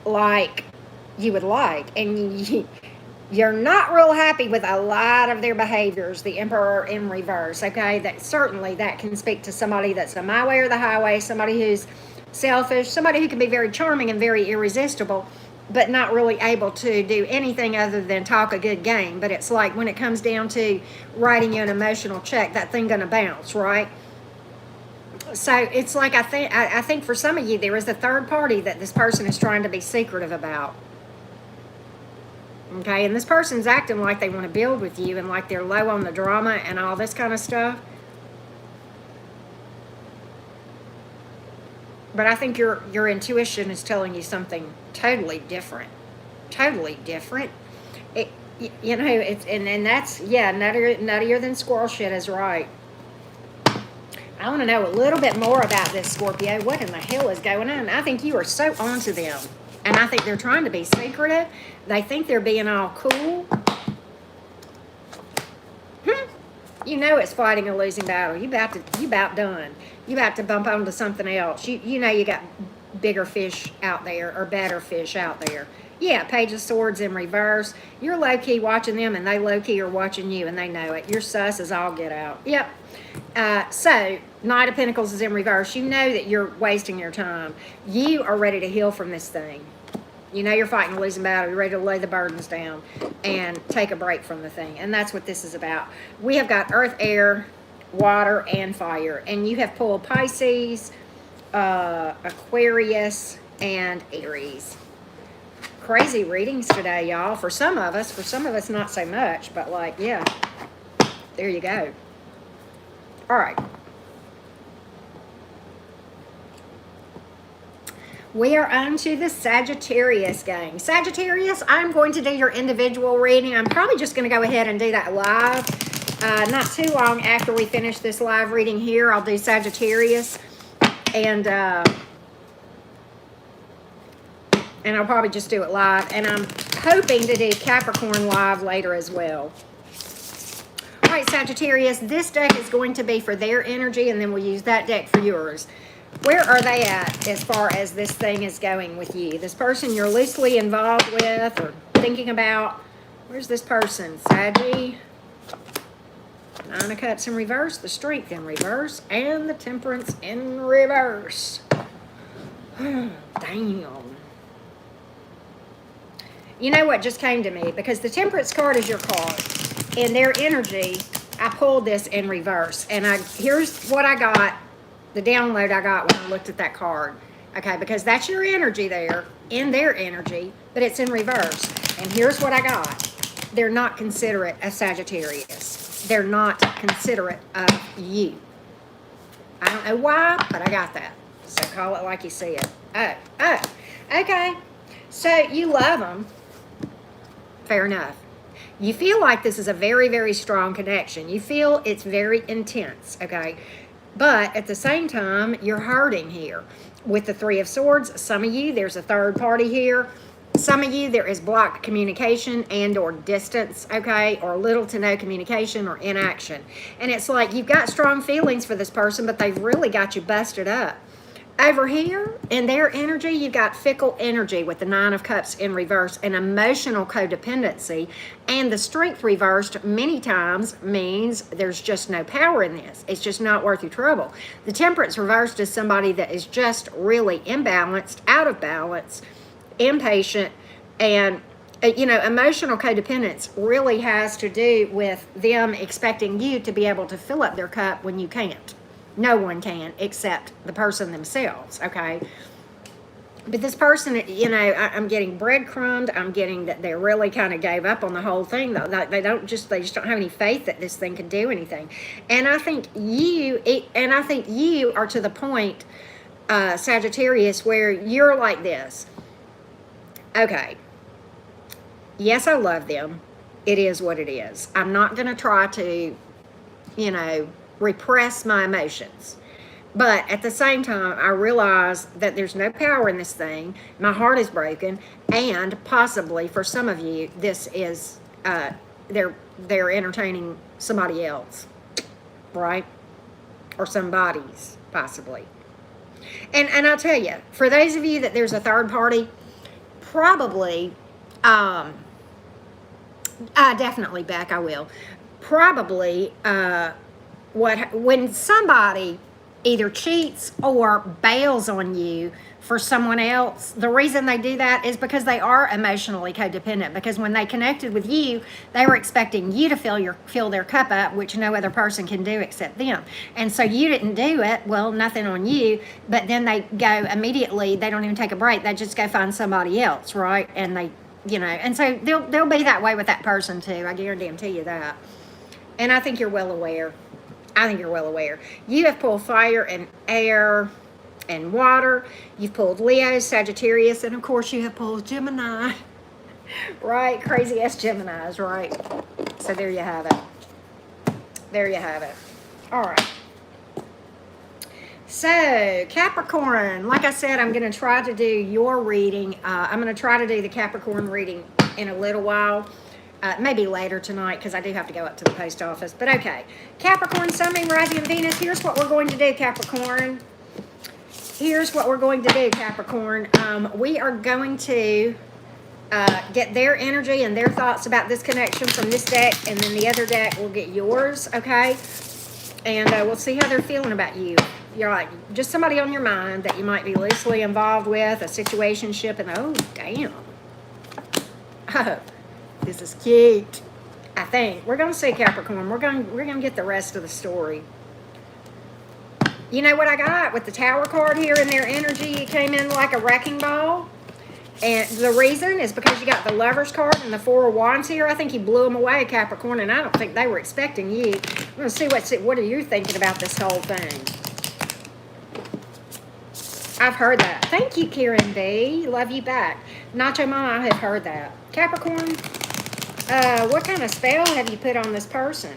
like you would like. And you're not real happy with a lot of their behaviors, the Emperor in reverse, okay? That can speak to somebody that's a my way or the highway, somebody who's selfish, somebody who can be very charming and very irresistible, but not really able to do anything other than talk a good game. But it's like when it comes down to writing you an emotional check, that thing gonna bounce, right? So it's like I think for some of you, there is a third party that this person is trying to be secretive about. Okay, and this person's acting like they want to build with you and like they're low on the drama and all this kind of stuff. But I think your intuition is telling you something totally different. Totally different. You know, it's and that's, yeah, nuttier than squirrel shit is right. I want to know a little bit more about this, Scorpio. What in the hell is going on? I think you are so onto them. And I think they're trying to be secretive. They think they're being all cool. You know it's fighting a losing battle. You about done. You about to bump onto something else. You know you got bigger fish out there or better fish out there. Yeah, Page of Swords in reverse. You're low-key watching them and they low-key are watching you and they know it. Your sus is all get out. Yep. So, Knight of Pentacles is in reverse. You know that you're wasting your time. You are ready to heal from this thing. You know you're fighting a losing battle. You're ready to lay the burdens down and take a break from the thing. And that's what this is about. We have got earth, air, water, and fire. And you have pulled Pisces, Aquarius, and Aries. Crazy readings today, y'all. For some of us not so much. But like, yeah, there you go. All right. We are on to the Sagittarius gang. Sagittarius, I'm going to do your individual reading. I'm probably just going to go ahead and do that live. Not too long after we finish this live reading here, I'll do Sagittarius. And I'll probably just do it live. And I'm hoping to do Capricorn live later as well. All right, Sagittarius, this deck is going to be for their energy, and then we'll use that deck for yours. Where are they at as far as this thing is going with you? This person you're loosely involved with or thinking about. Where's this person? Saggy. 9 of Cups in reverse, the Strength in reverse, and the Temperance in reverse. Damn. You know what just came to me? Because the Temperance card is your card. And their energy, I pulled this in reverse. And here's what I got, the download I got when I looked at that card. Okay, because that's your energy there, in their energy, but it's in reverse. And here's what I got. They're not considerate of Sagittarius. They're not considerate of you. I don't know why, but I got that. So call it like you see it. Oh, okay. So you love them. Fair enough. You feel like this is a very, very strong connection. You feel it's very intense, okay? But at the same time, you're hurting here. With the Three of Swords, some of you, there's a third party here. Some of you, there is blocked communication and or distance, okay? Or little to no communication or inaction. And it's like you've got strong feelings for this person, but they've really got you busted up. Over here, in their energy, you've got fickle energy with the Nine of Cups in reverse and emotional codependency. And the Strength reversed many times means there's just no power in this. It's just not worth your trouble. The Temperance reversed is somebody that is just really imbalanced, out of balance, impatient, and emotional codependence really has to do with them expecting you to be able to fill up their cup when you can't. No one can except the person themselves, okay? But this person, I'm getting breadcrumbed. I'm getting that they really kind of gave up on the whole thing. They just don't have any faith that this thing can do anything. And I think you are to the point, Sagittarius, where you're like this. Okay. Yes, I love them. It is what it is. I'm not going to try to, repress my emotions. But at the same time, I realize that there's no power in this thing. My heart is broken. And possibly for some of you, this is, they're entertaining somebody else, right? Or somebody's, possibly. And I'll tell you, for those of you that there's a third party, probably, definitely, Beck, I will. Probably, when somebody either cheats or bails on you for someone else, the reason they do that is because they are emotionally codependent. Because when they connected with you, they were expecting you to fill their cup up, which no other person can do except them. And so you didn't do it. Well, nothing on you. But then they go immediately. They don't even take a break. They just go find somebody else, right? And they, and so they'll be that way with that person too. I guarantee you that. And I think you're well aware. You have pulled fire and air and water. You've pulled Leo, Sagittarius, and of course you have pulled Gemini. Right? Crazy ass Geminis, right? So there you have it. All right. So, Capricorn, like I said, I'm going to try to do your reading. I'm going to try to do the Capricorn reading in a little while. Maybe later tonight, because I do have to go up to the post office. But okay. Capricorn, Sun, Moon, Rising, and Venus. Here's what we're going to do, Capricorn. We are going to get their energy and their thoughts about this connection from this deck, and then the other deck will get yours, okay? And we'll see how they're feeling about you. You're like just somebody on your mind that you might be loosely involved with, a situationship, and oh, damn. Oh. This is cute. I think we're going to see Capricorn. We're going to get the rest of the story. You know what I got with the Tower card here in their energy? It came in like a wrecking ball. And the reason is because you got the Lovers card and the Four of Wands here. I think you blew them away, Capricorn, and I don't think they were expecting you. I'm going to see what are you thinking about this whole thing. I've heard that. Thank you, Karen B. Love you back. Nacho Mama, I have heard that. Capricorn, what kind of spell have you put on this person?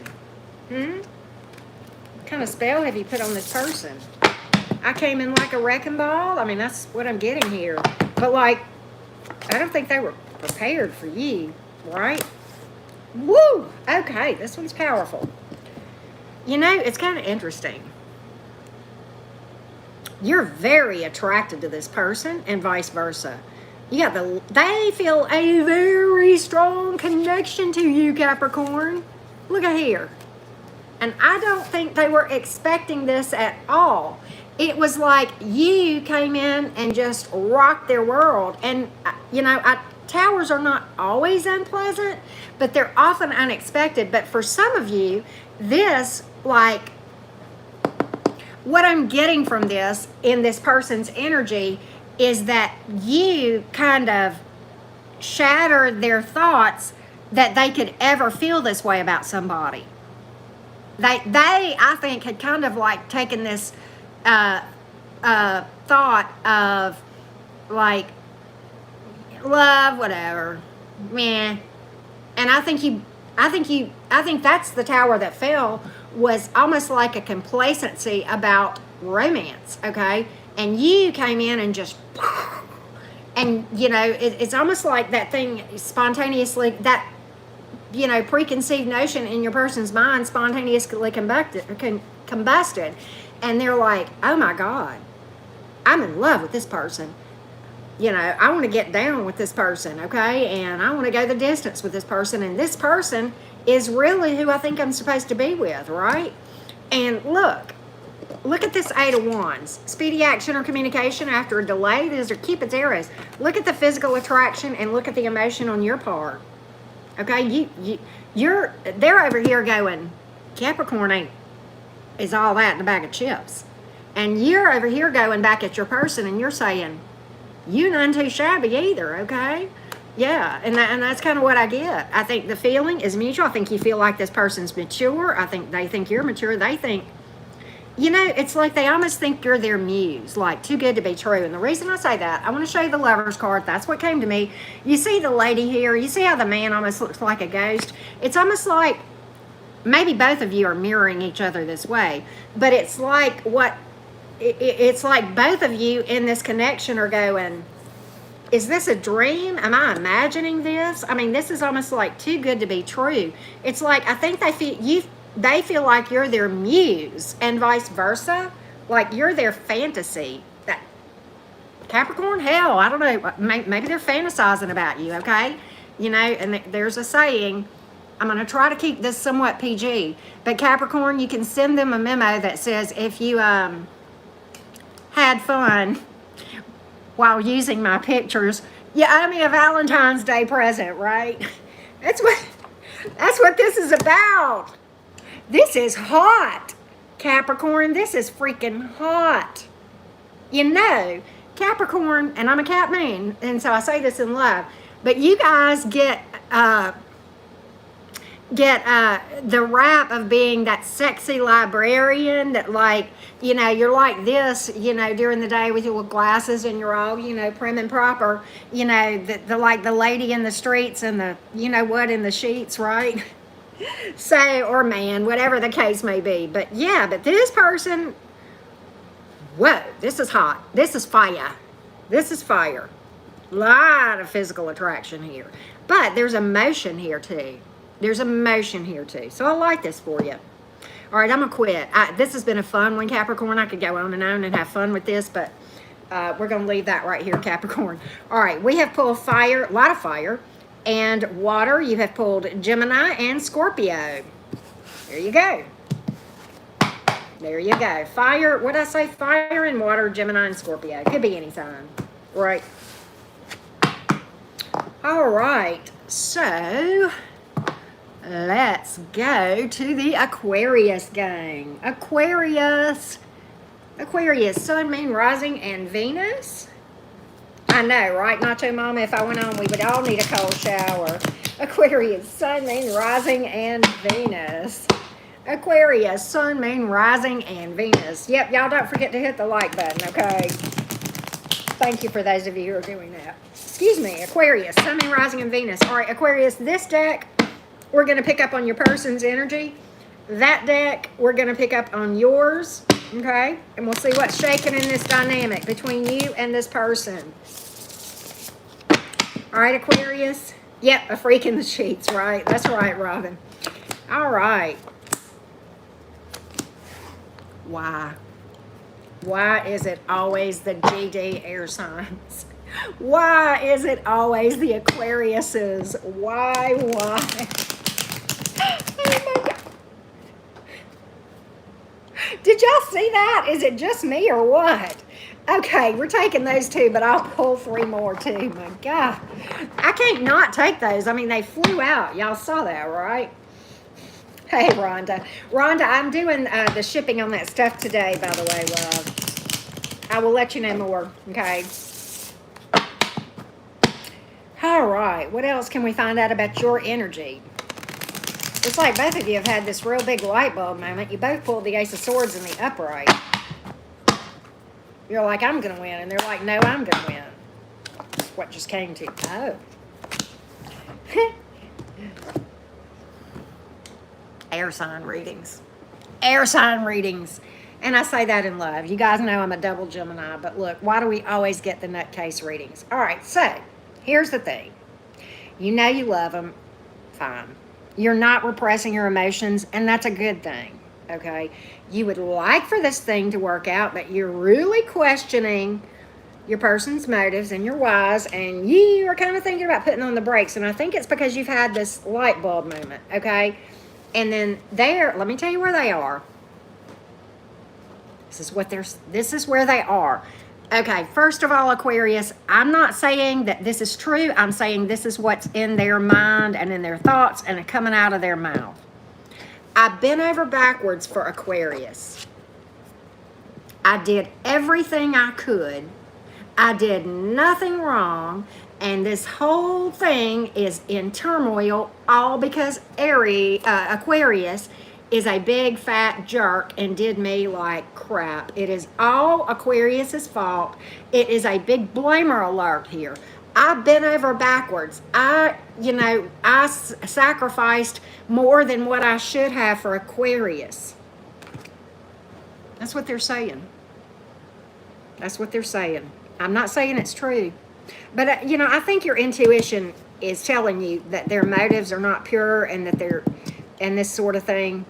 What kind of spell have you put on this person? I came in like a wrecking ball. I mean, that's what I'm getting here. But, like, I don't think they were prepared for you, right? Woo! Okay, this one's powerful. It's kind of interesting. You're very attracted to this person and vice versa. They feel a very strong connection to you, Capricorn. Look at here. And I don't think they were expecting this at all. it was like you came in and just rocked their world. And, towers are not always unpleasant, but they're often unexpected. But for some of you, this, like, what I'm getting from this in this person's energy is that you kind of shattered their thoughts that they could ever feel this way about somebody. They I think, had kind of like taken this thought of like love, whatever, meh. And I think that's the tower that fell, was almost like a complacency about romance, okay? And you came in and just, and it's almost like that thing spontaneously, that preconceived notion in your person's mind spontaneously combusted, and they're like, oh my God, I'm in love with this person. I want to get down with this person, okay? And I want to go the distance with this person. And this person is really who I think I'm supposed to be with, right? And look at this 8 of Wands. Speedy action or communication after a delay. These are Cupid's arrows. Look at the physical attraction and look at the emotion on your part. Okay, they're over here going, Capricorn is all that in a bag of chips. And you're over here going back at your person and you're saying, you none too shabby either, okay? Yeah, and that's kind of what I get. I think the feeling is mutual. I think you feel like this person's mature. I think they think you're mature. They think, it's like they almost think you're their muse, like too good to be true. And the reason I say that, I want to show you the Lover's card. That's what came to me. You see the lady here. You see how the man almost looks like a ghost? It's almost like maybe both of you are mirroring each other this way. But it's like it's like both of you in this connection are going, is this a dream? Am I imagining this? I mean, this is almost like too good to be true. It's like, I think they feel like you're their muse and vice versa. Like you're their fantasy. That Capricorn, hell, I don't know. Maybe they're fantasizing about you, okay? And there's a saying, I'm going to try to keep this somewhat PG, but Capricorn, you can send them a memo that says, if you had fun while using my pictures, you owe me a Valentine's Day present, right? That's what this is about. This is hot, Capricorn. This is freaking hot. Capricorn, and I'm a Cap man, and so I say this in love, but you guys get the rap of being that sexy librarian that, like, you're like this, during the day with your glasses and you're all, prim and proper, the like the lady in the streets and the, what in the sheets, right? So, or man, whatever the case may be. But this person, whoa, this is hot. This is fire. This is fire. A lot of physical attraction here. But there's emotion here too. So I like this for you. All right, I'm going to quit. This has been a fun one, Capricorn. I could go on and have fun with this, but we're going to leave that right here, Capricorn. All right, we have pulled fire, a lot of fire, and water. You have pulled Gemini and Scorpio. There you go. There you go. Fire, what did I say? Fire and water, Gemini and Scorpio. Could be any sign, right? All right, so let's go to the Aquarius gang. Aquarius, Sun, Moon, Rising, and Venus. I know, right, Nacho Mama? If I went on, we would all need a cold shower. Aquarius, Sun, Moon, Rising, and Venus. Aquarius, Sun, Moon, Rising, and Venus. Yep, y'all don't forget to hit the like button, okay? Thank you for those of you who are doing that. Excuse me, Aquarius, Sun, Moon, Rising, and Venus. All right, Aquarius, this deck, we're going to pick up on your person's energy. That deck, we're going to pick up on yours, okay? And we'll see what's shaking in this dynamic between you and this person. All right, Aquarius. Yep, a freak in the sheets, right? That's right, Robin. All right. Why? Why is it always the GD air signs? Why is it always the Aquariuses? Why? Oh my God. Did y'all see that? Is it just me or what? Okay, we're taking those two, but I'll pull 3 more too. My God. I can't not take those. I mean, they flew out. Y'all saw that, right? Hey, Rhonda. Rhonda, I'm doing the shipping on that stuff today, by the way, love. I will let you know more, okay? All right, what else can we find out about your energy? It's like both of you have had this real big light bulb moment. You both pulled the Ace of Swords in the upright. You're like, I'm going to win. And they're like, no, I'm going to win. That's what just came to. Oh. Air sign readings. Air sign readings. And I say that in love. You guys know I'm a double Gemini. But look, why do we always get the nutcase readings? All right, so here's the thing. You know you love them. Fine. You're not repressing your emotions, and that's a good thing, okay? You would like for this thing to work out, but you're really questioning your person's motives and your whys, and you are kind of thinking about putting on the brakes, and I think it's because you've had this light bulb moment, okay? And then let me tell you where they are. This is where they are. Okay, first of all, Aquarius, I'm not saying that this is true. I'm saying this is what's in their mind and in their thoughts and coming out of their mouth. I've been over backwards for Aquarius. I did everything I could. I did nothing wrong. And this whole thing is in turmoil, all because Aquarius is a big fat jerk and did me like crap. It is all Aquarius's fault. It is a big blamer alert here. I've been over backwards. I sacrificed more than what I should have for Aquarius. That's what they're saying. That's what they're saying. I'm not saying it's true. But, I think your intuition is telling you that their motives are not pure and that and this sort of thing.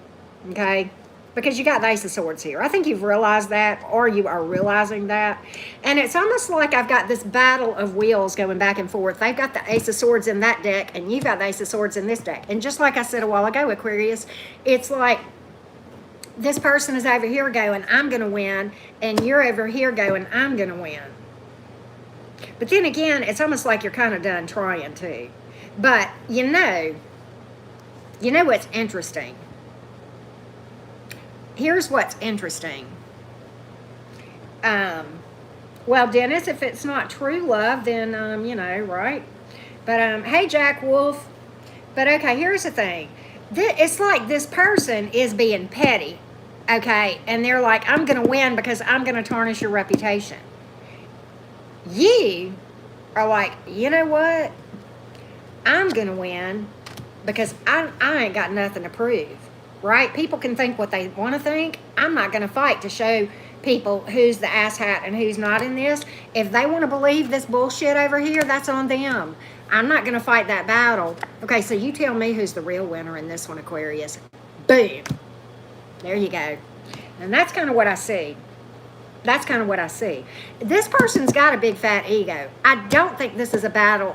Okay, because you got the Ace of Swords here. I think you've realized that, or you are realizing that. And it's almost like I've got this battle of wheels going back and forth. They've got the Ace of Swords in that deck, and you've got the Ace of Swords in this deck. And just like I said a while ago, Aquarius, it's like this person is over here going, I'm going to win, and you're over here going, I'm going to win. But then again, it's almost like you're kind of done trying to. But, you know what's interesting? Here's what's interesting. Well, Dennis, if it's not true love, then, right? But, hey, Jack Wolf. But, okay, here's the thing. It's like this person is being petty, okay? And they're like, I'm going to win because I'm going to tarnish your reputation. You are like, you know what? I'm going to win because I ain't got nothing to prove. Right? People can think what they want to think. I'm not going to fight to show people who's the asshat and who's not in this. If they want to believe this bullshit over here, that's on them. I'm not going to fight that battle. Okay, so you tell me who's the real winner in this one, Aquarius. Boom. There you go. And that's kind of what I see. That's kind of what I see. This person's got a big fat ego. I don't think this is a battle.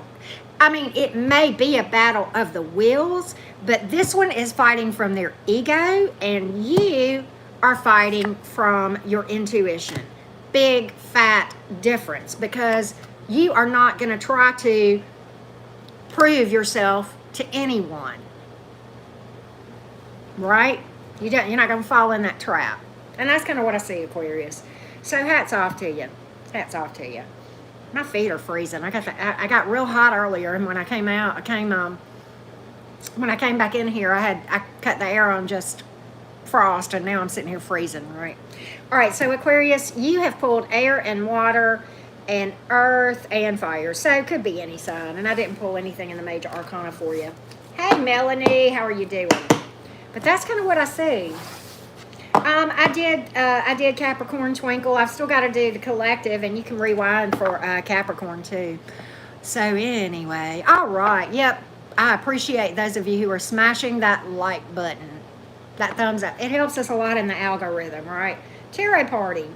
I mean, it may be a battle of the wills, but this one is fighting from their ego, and you are fighting from your intuition. Big, fat difference, because you are not going to try to prove yourself to anyone. Right? You're not going to fall in that trap. And that's kind of what I see, Aquarius. So hats off to you. Hats off to you. My feet are freezing. I got real hot earlier, and when I came when I came back in here, I cut the air on just frost, and now I'm sitting here freezing, right? All right, so Aquarius, you have pulled air and water and earth and fire. So it could be any sign, and I didn't pull anything in the major arcana for you. Hey, Melanie, how are you doing? But that's kind of what I see. I did Capricorn Twinkle. I've still got to do the collective, and you can rewind for Capricorn too. So anyway, all right. Yep, I appreciate those of you who are smashing that like button, that thumbs up. It helps us a lot in the algorithm, right? Tarot party.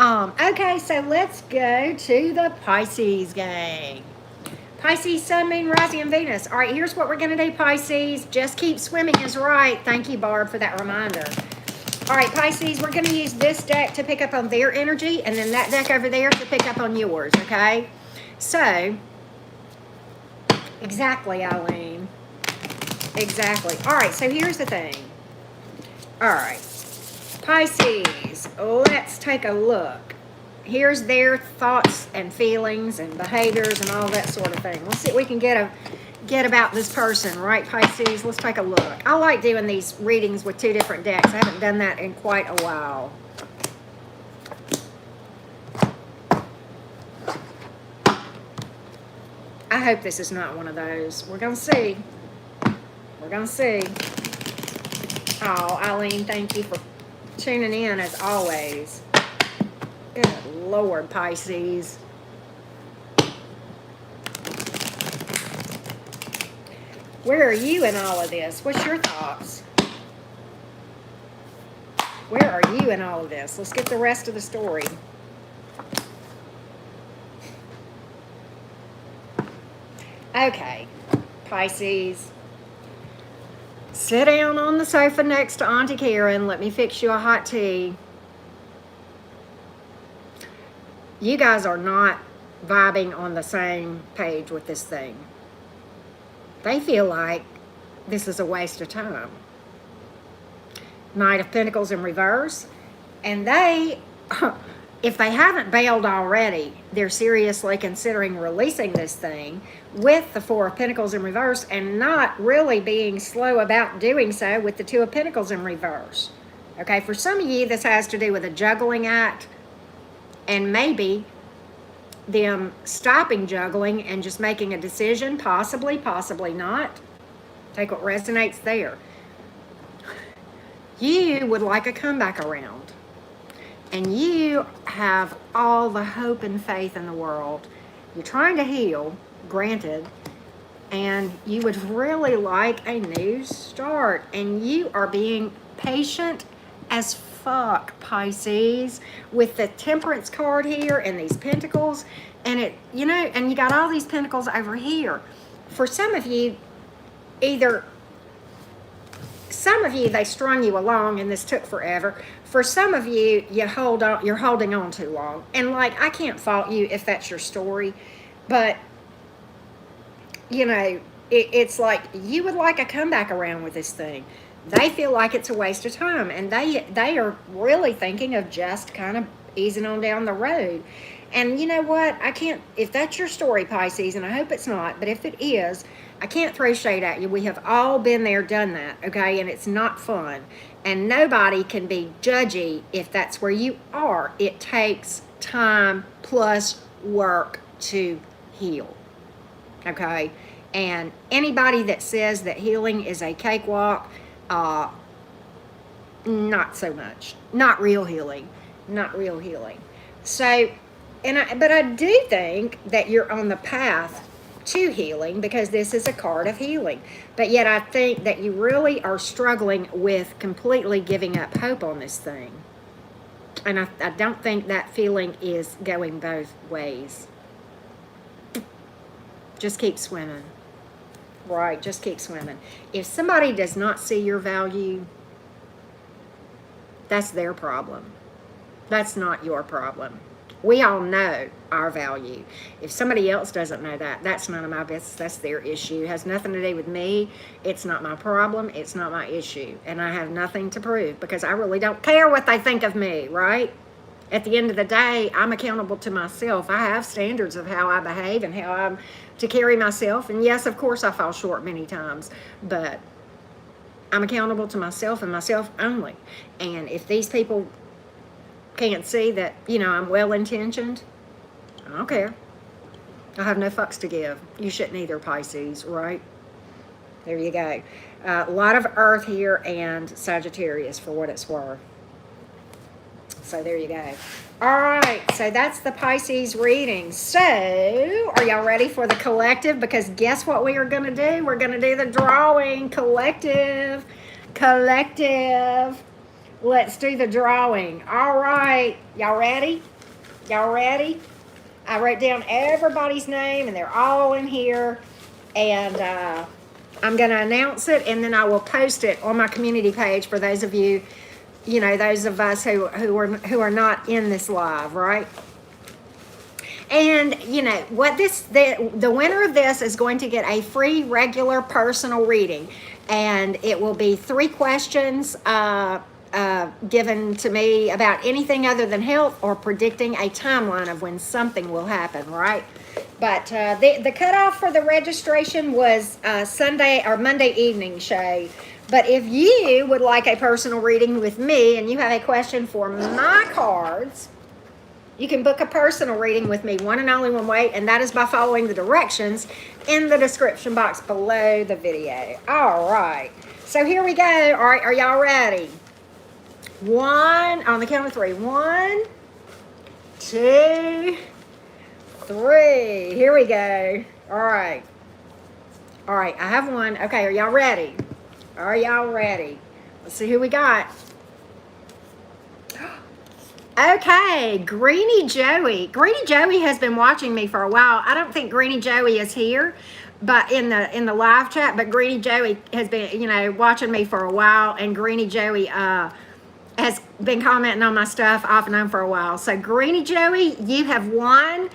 Okay, so let's go to the Pisces gang. Pisces, Sun, Moon, Rising, and Venus. All right, here's what we're going to do, Pisces. Just keep swimming is right. Thank you, Barb, for that reminder. All right, Pisces, we're going to use this deck to pick up on their energy, and then that deck over there to pick up on yours, okay? So, exactly, Eileen. Exactly. All right, so here's the thing. All right, Pisces, let's take a look. Here's their thoughts and feelings and behaviors and all that sort of thing. Let's see if we can get about this person, right, Pisces? Let's take a look. I like doing these readings with two different decks. I haven't done that in quite a while. I hope this is not one of those. We're going to see. We're going to see. Oh, Eileen, thank you for tuning in as always. Good Lord, Pisces. Where are you in all of this? What's your thoughts? Where are you in all of this? Let's get the rest of the story. Okay, Pisces. Sit down on the sofa next to Auntie Karen. Let me fix you a hot tea. You guys are not vibing on the same page with this thing. They feel like this is a waste of time. Knight of Pentacles in reverse. And they, if they haven't bailed already, they're seriously considering releasing this thing with the Four of Pentacles in reverse and not really being slow about doing so with the Two of Pentacles in reverse. Okay, for some of you, this has to do with a juggling act and maybe them stopping juggling and just making a decision, possibly, possibly not. Take what resonates there. You would like a comeback around. And you have all the hope and faith in the world. You're trying to heal, granted, and you would really like a new start. And you are being patient as fuck, Pisces, with the Temperance card here and these Pentacles. And it, you know, and you got all these Pentacles over here. For some of you, they strung you along and this took forever. For some of you, you're holding on too long. And like, I can't fault you if that's your story, but you know, it's like you would like a comeback around with this thing. They feel like it's a waste of time, and they are really thinking of just kind of easing on down the road. And you know what? I can't, if that's your story, Pisces, and I hope it's not, but if it is, I can't throw shade at you. We have all been there, done that, okay? And it's not fun. And nobody can be judgy if that's where you are. It takes time plus work to heal, okay? And anybody that says that healing is a cakewalk, not so much. Not real healing. Not real healing. So, but I do think that you're on the path to healing because this is a card of healing. But yet I think that you really are struggling with completely giving up hope on this thing. And I don't think that feeling is going both ways. Just keep swimming. Right, just keep swimming. If somebody does not see your value, that's their problem. That's not your problem. We all know our value. If somebody else doesn't know that, that's none of my business. That's their issue. It has nothing to do with me. It's not my problem. It's not my issue. And I have nothing to prove because I really don't care what they think of me, right? At the end of the day, I'm accountable to myself. I have standards of how I behave and how I'm to carry myself. And yes, of course, I fall short many times, but I'm accountable to myself and myself only. And if these people can't see that, you know, I'm well-intentioned, I don't care. I have no fucks to give. You shouldn't either, Pisces, right? There you go. A lot of Earth here and Sagittarius for what it's worth. So there you go. All right, so that's the Pisces reading. So, are y'all ready for the collective? Because guess what we are going to do? We're going to do the drawing. Collective. Let's do the drawing. All right, y'all ready? Y'all ready? I wrote down everybody's name, and they're all in here. And I'm going to announce it, and then I will post it on my community page for those of you you know, those of us who are not in this live, right? And you know what, the winner of this is going to get a free regular personal reading, and it will be 3 questions given to me about anything other than health or predicting a timeline of when something will happen, right? But the cutoff for the registration was Sunday or Monday evening, Shay. But if you would like a personal reading with me and you have a question for my cards, you can book a personal reading with me, one and only one way, and that is by following the directions in the description box below the video. All right, so here we go. All right, are y'all ready? On the count of 3. 1, 2, 3. Here we go. All right, I have one. Okay, are y'all ready? Are y'all ready? Let's see who we got. Okay, Greeny Joey. Greeny Joey has been watching me for a while. I don't think Greeny Joey is here, but in the live chat. But Greeny Joey has been, you know, watching me for a while, and Greeny Joey has been commenting on my stuff off and on for a while. So Greeny Joey, you have won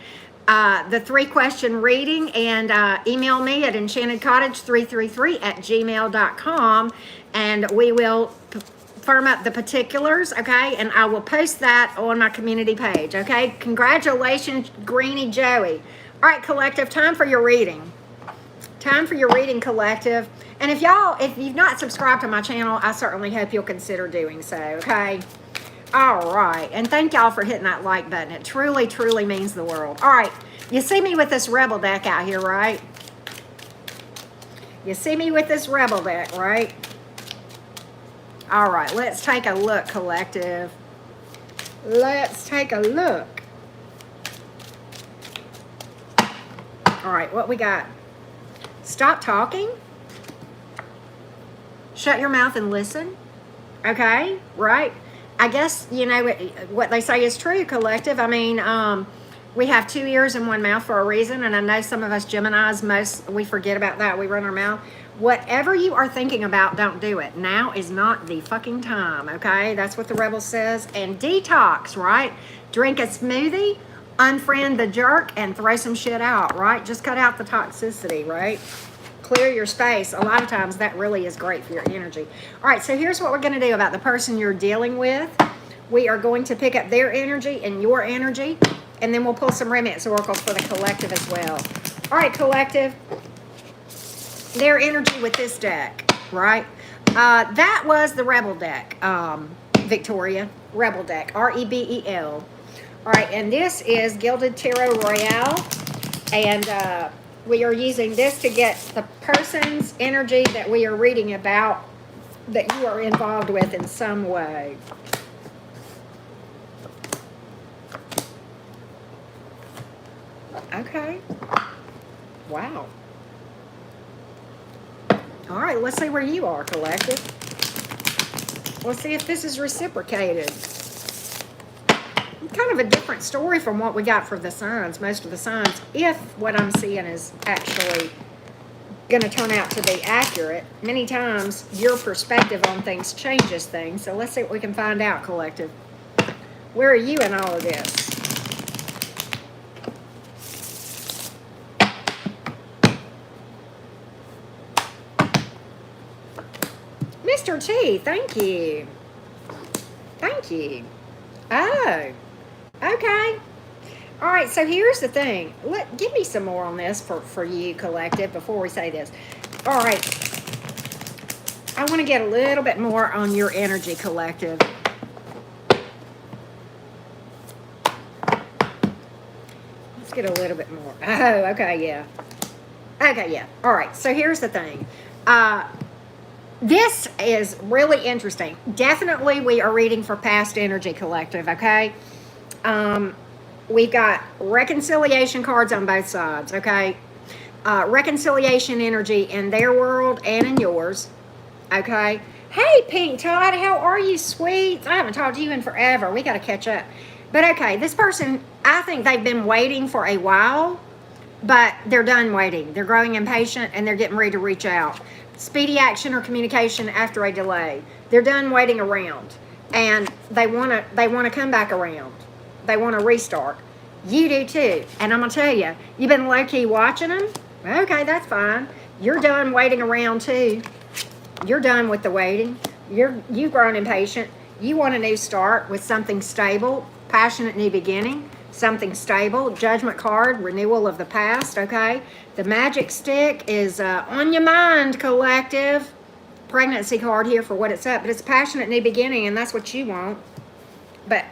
the 3-question reading, and email me at enchantedcottage333@gmail.com, and we will firm up the particulars, okay? And I will post that on my community page, okay? Congratulations, Greeny Joey. All right, collective, time for your reading. Time for your reading, collective. And if you've not subscribed to my channel, I certainly hope you'll consider doing so, okay? All right, and thank y'all for hitting that like button. It truly, truly means the world. All right, you see me with this Rebel deck out here, right? You see me with this Rebel deck, right? All right, let's take a look, collective. Let's take a look. All right, what we got? Stop talking. Shut your mouth and listen. Okay, right? I guess, you know, what they say is true, collective. I mean, we have 2 ears and 1 mouth for a reason, and I know some of us Geminis, we forget about that. We run our mouth. Whatever you are thinking about, don't do it. Now is not the fucking time, okay? That's what the Rebel says. And detox, right? Drink a smoothie, unfriend the jerk, and throw some shit out, right? Just cut out the toxicity, right? Clear your space. A lot of times that really is great for your energy. All right, so here's what we're going to do about the person you're dealing with. We are going to pick up their energy and your energy, and then we'll pull some romance oracles for the collective as well. All right, collective. Their energy with this deck, right? That was the Rebel deck, Victoria. Rebel deck, R-E-B-E-L. All right, and this is Gilded Tarot Royale, and we are using this to get the person's energy that we are reading about, that you are involved with in some way. Okay. Wow. All right, let's see where you are, collective. Let's see if this is reciprocated. Kind of a different story from what we got for the signs, most of the signs, if what I'm seeing is actually going to turn out to be accurate. Many times, your perspective on things changes things. So let's see what we can find out, collective. Where are you in all of this? Mr. T, thank you. Thank you. Oh, okay. All right, so here's the thing. Give me some more on this for you, collective, before we say this. All right. I want to get a little bit more on your energy, collective. Let's get a little bit more. Oh, okay, yeah. Okay, yeah. All right, so here's the thing. This is really interesting. Definitely we are reading for past energy, collective, okay? We've got reconciliation cards on both sides, okay? Reconciliation energy in their world and in yours, okay? Hey, Pink Todd, how are you, sweet? I haven't talked to you in forever. We got to catch up. But, okay, this person, I think they've been waiting for a while, but they're done waiting. They're growing impatient, and they're getting ready to reach out. Speedy action or communication after a delay. They're done waiting around. and they want to come back around. They want to restart. You do too. And I'm going to tell you, you've been low-key watching them. Okay, that's fine. You're done waiting around too. You're done with the waiting. You've grown impatient. You want a new start with something stable, passionate new beginning, something stable, judgment card, renewal of the past, okay? The magic stick is on your mind, collective. Pregnancy card here for what it's up, but it's a passionate new beginning, and that's what you want. But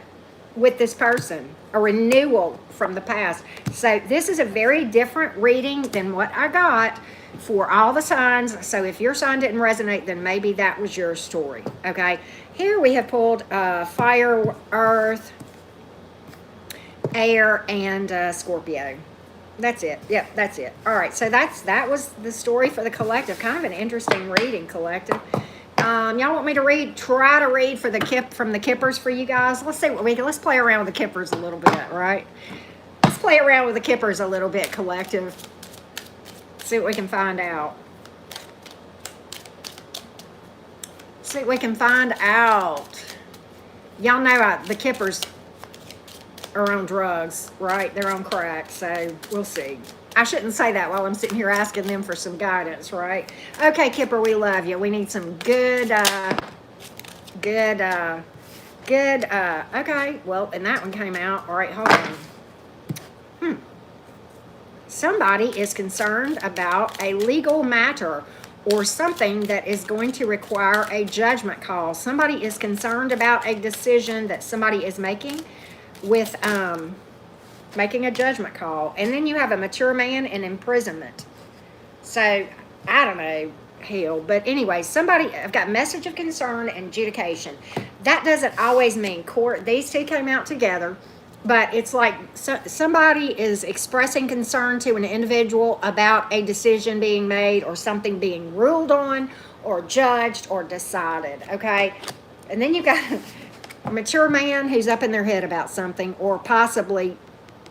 with this person, a renewal from the past. So this is a very different reading than what I got for all the signs. So if your sign didn't resonate, then maybe that was your story, okay? Here we have pulled fire, earth, air, and Scorpio. That's it. Yep, that's it. All right, so that was the story for the collective. Kind of an interesting reading, collective. Y'all want me to try to read for from the Kippers for you guys? Let's see what let's play around with the Kippers a little bit, right? Let's play around with the Kippers a little bit, collective. See what we can find out. See what we can find out. Y'all know the Kippers are on drugs, right? They're on crack, so we'll see. I shouldn't say that while I'm sitting here asking them for some guidance, right? Okay, Kipper, we love you. We need some good, okay, well, and that one came out. All right, hold on. Somebody is concerned about a legal matter or something that is going to require a judgment call. Somebody is concerned about a decision that somebody is making with making a judgment call. And then you have a mature man in imprisonment. So I don't know, hell, but anyway, I've got message of concern and adjudication. That doesn't always mean court. These two came out together, but it's like somebody is expressing concern to an individual about a decision being made or something being ruled on or judged or decided, okay? And then you've got a mature man who's up in their head about something, or possibly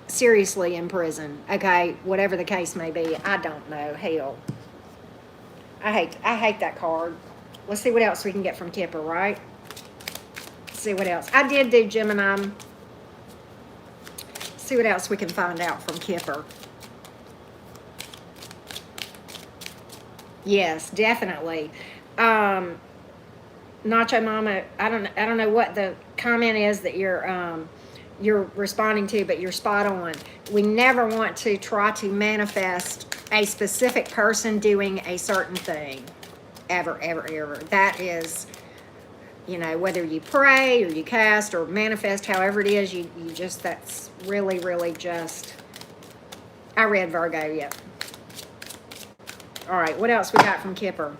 seriously in prison, okay? Whatever the case may be, I don't know. Hell, I hate that card. Let's see what else we can get from Kipper, right? Let's see what else. I did do Gemini. See what else we can find out from Kipper. Yes, definitely. Nacho Mama, I don't know what the comment is that you're responding to, but you're spot on. We never want to try to manifest a specific person doing a certain thing. Ever, ever, ever. That is, whether you pray or you cast or manifest, however it is, you just, that's really, really just, I read Virgo, yep. All right, what else we got from Kipper?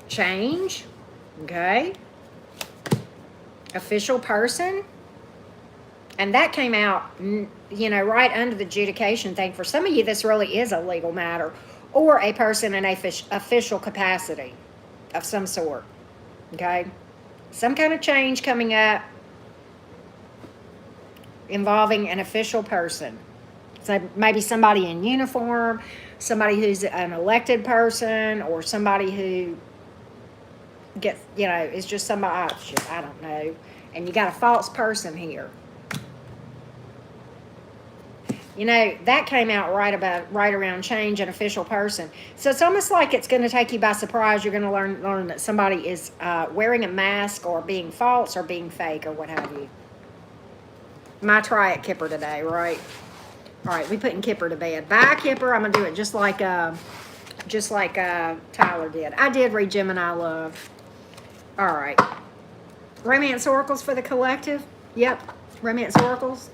Change, okay. Official person, and that came out, right under the adjudication thing. For some of you, this really is a legal matter, or a person in a official capacity of some sort, okay? Some kind of change coming up involving an official person. So maybe somebody in uniform, somebody who's an elected person, or somebody who gets, is just somebody, I don't know. And you got a false person here. That came out right around change and official person. So it's almost like it's going to take you by surprise. You're going to learn that somebody is wearing a mask or being false or being fake or what have you. My try at Kipper today, right? All right, we putting Kipper to bed. Bye, Kipper. I'm going to do it just like Tyler did. I did read Gemini Love. All right. Romance oracles for the collective. Yep, romance oracles.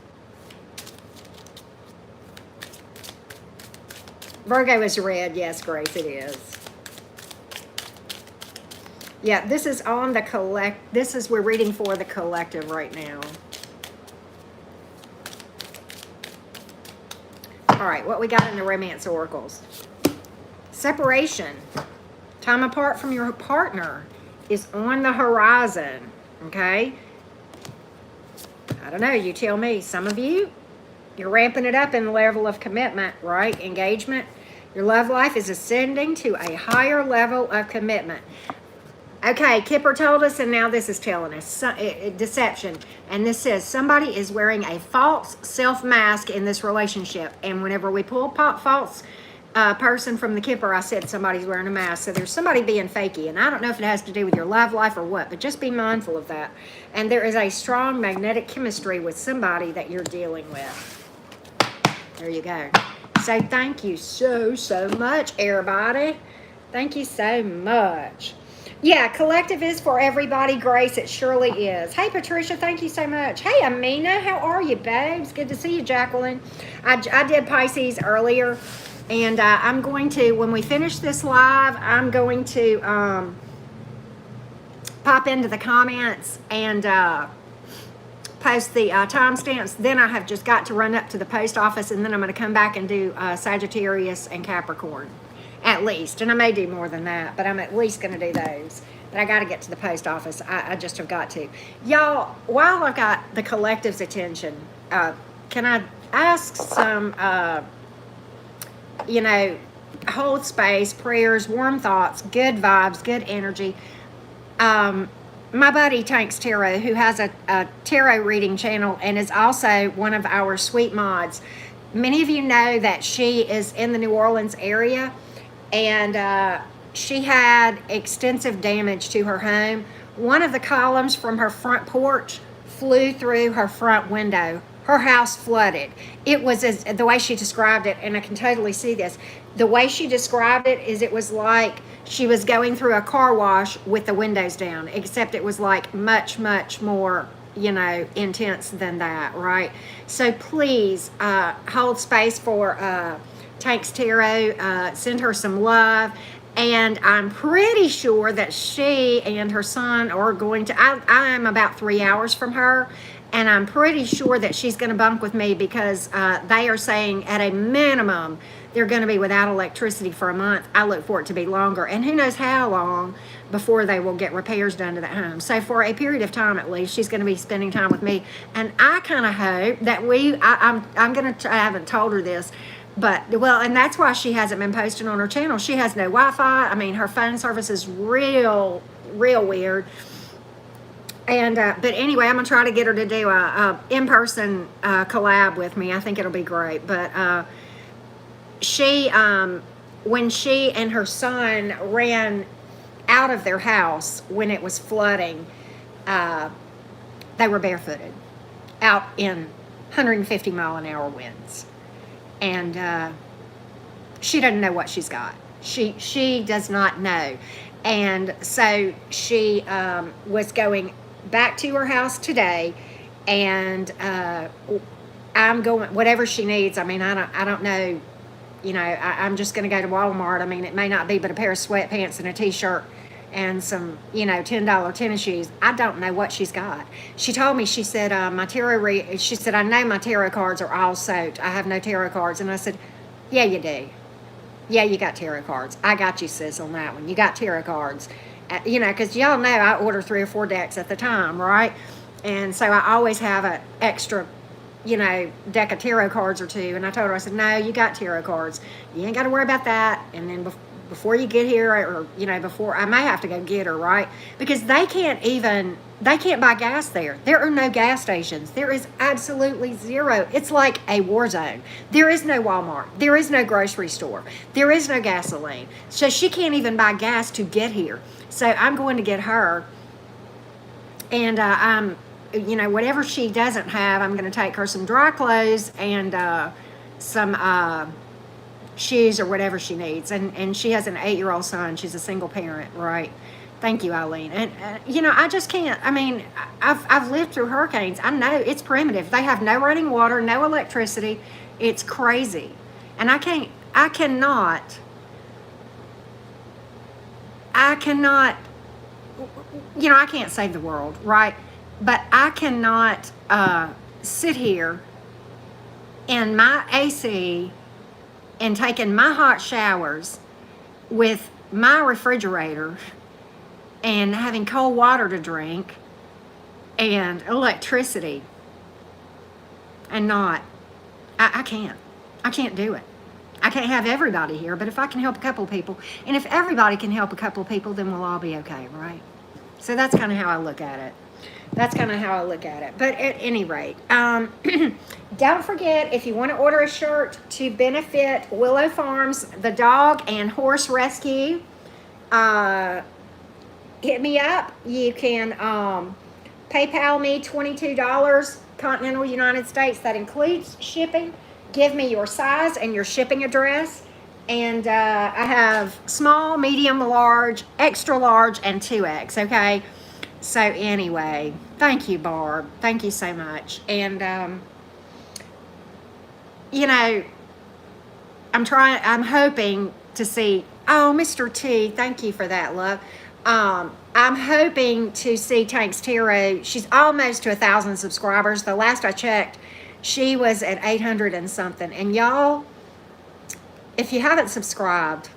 Virgo is red. Yes, Grace, it is. Yeah, this is on the we're reading for the collective right now. All right, what we got in the romance oracles? Separation. Time apart from your partner is on the horizon, okay? I don't know, you tell me. Some of you, you're ramping it up in the level of commitment, right? Engagement. Your love life is ascending to a higher level of commitment. Okay, Kipper told us, and now this is telling us deception. And this says somebody is wearing a false self mask in this relationship. And whenever we pull false person from the Kipper, I said somebody's wearing a mask. So there's somebody being fakey. And I don't know if it has to do with your love life or what, but just be mindful of that. And there is a strong magnetic chemistry with somebody that you're dealing with. There you go. So thank you so much, everybody. Thank you so much. Yeah, collective is for everybody, Grace. It surely is. Hey, Patricia, thank you so much. Hey, Amina, how are you, babes? Good to see you, Jacqueline. I did Pisces earlier, and I'm going to, when we finish this live, I'm going to pop into the comments and post the timestamps. Then I have just got to run up to the post office, and then I'm going to come back and do Sagittarius and Capricorn. At least, and I may do more than that, but I'm at least going to do those. But I got to get to the post office. I just have got to. Y'all, while I've got the collective's attention, can I ask some, hold space, prayers, warm thoughts, good vibes, good energy. My buddy Tanks Tarot, who has a tarot reading channel and is also one of our sweet mods. Many of you know that she is in the New Orleans area. And she had extensive damage to her home. One of the columns from her front porch flew through her front window. Her house flooded. It was the way she described it, and I can totally see this. The way she described it is it was like she was going through a car wash with the windows down, except it was like much, much more, intense than that, right? So please hold space for Tanks Tarot, send her some love, and I'm pretty sure that she and her son are going to, I am about 3 hours from her, and I'm pretty sure that she's going to bunk with me because they are saying at a minimum they're going to be without electricity for a month. I look for it to be longer, and who knows how long before they will get repairs done to that home. So for a period of time at least, she's going to be spending time with me, and I kind of hope that I'm going to, I haven't told her this, but, well, and that's why she hasn't been posting on her channel. She has no Wi-Fi. I mean, her phone service is real weird. And, but anyway, I'm going to try to get her to do a in-person collab with me. I think it'll be great. But she, when she and her son ran out of their house when it was flooding, they were barefooted out in 150-mile-an-hour winds. And she doesn't know what she's got. She does not know. And so she was going back to her house today, and I'm going, whatever she needs. I mean, I don't know, I'm just going to go to Walmart. I mean, it may not be but a pair of sweatpants and a t-shirt and some, $10 tennis shoes. I don't know what she's got. She told me, she said, she said, I know my tarot cards are all soaked. I have no tarot cards. And I said, yeah, you do. Yeah, you got tarot cards. I got you, sis, on that one. You got tarot cards. Because y'all know I order 3 or 4 decks at the time, right? And so I always have an extra, deck of tarot cards or 2. And I told her, I said, no, you got tarot cards. You ain't got to worry about that. And then before you get here, or, before, I may have to go get her, right? Because they can't buy gas there. There are no gas stations. There is absolutely zero. It's like a war zone. There is no Walmart. There is no grocery store. There is no gasoline. So she can't even buy gas to get here. So I'm going to get her, and whatever she doesn't have, I'm going to take her some dry clothes and some shoes or whatever she needs. And she has an 8-year-old son. She's a single parent, right? Thank you, Eileen. And I just can't. I mean, I've lived through hurricanes. I know it's primitive. They have no running water, no electricity. It's crazy, and I cannot. I can't save the world, right? But I cannot sit here in my AC and taking my hot showers with my refrigerator and having cold water to drink and electricity and not. I can't do it. I can't have everybody here, but if I can help a couple people, and if everybody can help a couple people, then we'll all be okay, right? So that's kind of how I look at it. That's kind of how I look at it. But at any rate, don't forget, if you want to order a shirt to benefit Willow Farms, the dog and horse rescue, hit me up. You can PayPal me $22, continental United States. That includes shipping. Give me your size and your shipping address. And I have small, medium, large, extra large, and 2X, okay? So anyway, thank you, Barb. Thank you so much. And, you know, I'm hoping to see, oh, Mr. T, thank you for that, love. I'm hoping to see Tanks Tarot. She's almost to 1,000 subscribers. The last I checked, she was at 800 and something. And y'all, if you haven't subscribed,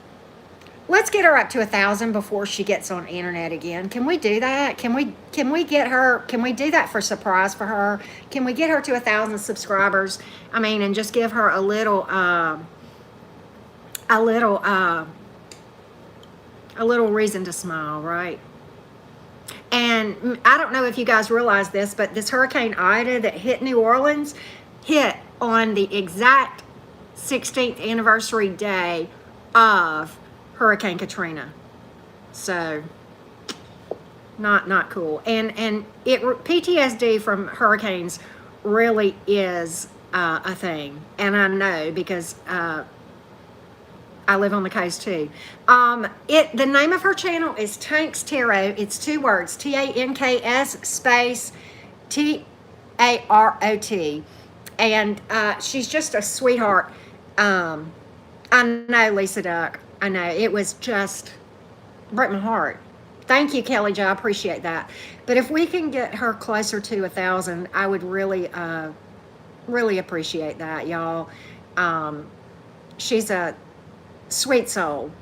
let's get her up to 1,000 before she gets on internet again. Can we do that? Can we get her? Can we do that for surprise for her? Can we get her to 1,000 subscribers? I mean, and just give her a little reason to smile, right? And I don't know if you guys realize this, but this Hurricane Ida that hit New Orleans hit on the exact 16th anniversary day of Hurricane Katrina. So not cool. And PTSD from hurricanes really is a thing. And I know because I live on the coast too. The name of her channel is Tanks Tarot. It's 2 words, TANKS space TAROT. And she's just a sweetheart. I know, Lisa Duck. I know. It was just broke my heart. Thank you, Kelly Jo. I appreciate that. But if we can get her closer to 1,000, I would really, really appreciate that, y'all. She's a sweet soul.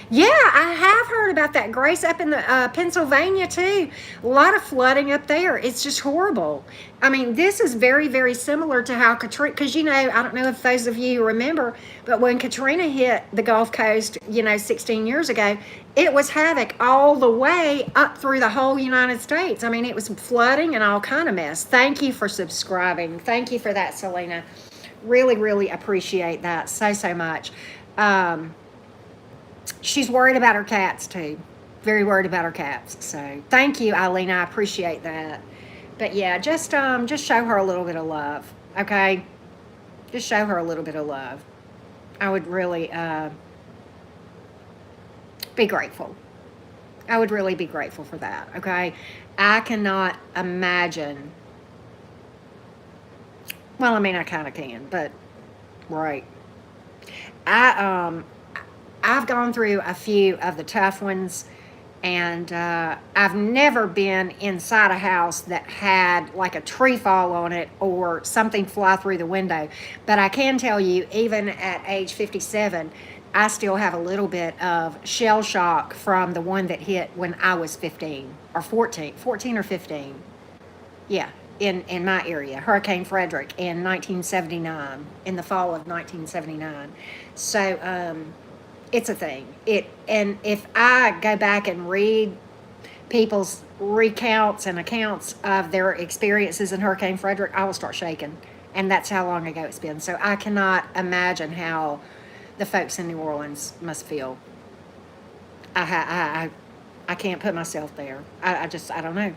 Yeah, I have heard about that, Grace, up in the Pennsylvania too. A lot of flooding up there. It's just horrible. I mean, this is very, very similar to how Katrina, because, you know, I don't know if those of you remember, but when Katrina hit the Gulf Coast, you know, 16 years ago, it was havoc all the way up through the whole United States. I mean, it was flooding and all kind of mess. Thank you for subscribing. Thank you for that, Selena. Really, really appreciate that so much. She's worried about her cats too. Very worried about her cats. So thank you, Eileen. I appreciate that. But yeah, just show her a little bit of love. Okay? Just show her a little bit of love. I would really be grateful. I would really be grateful for that. Okay? I cannot imagine. Well, I mean, I kind of can, but right. I've gone through a few of the tough ones, and I've never been inside a house that had like a tree fall on it or something fly through the window. But I can tell you, even at age 57, I still have a little bit of shell shock from the one that hit when I was 15 or 14 or 15. Yeah, in my area, Hurricane Frederick in 1979, in the fall of 1979. So, it's a thing. And if I go back and read people's recounts and accounts of their experiences in Hurricane Frederick, I will start shaking. And that's how long ago it's been. So I cannot imagine how the folks in New Orleans must feel. I can't put myself there. I don't know.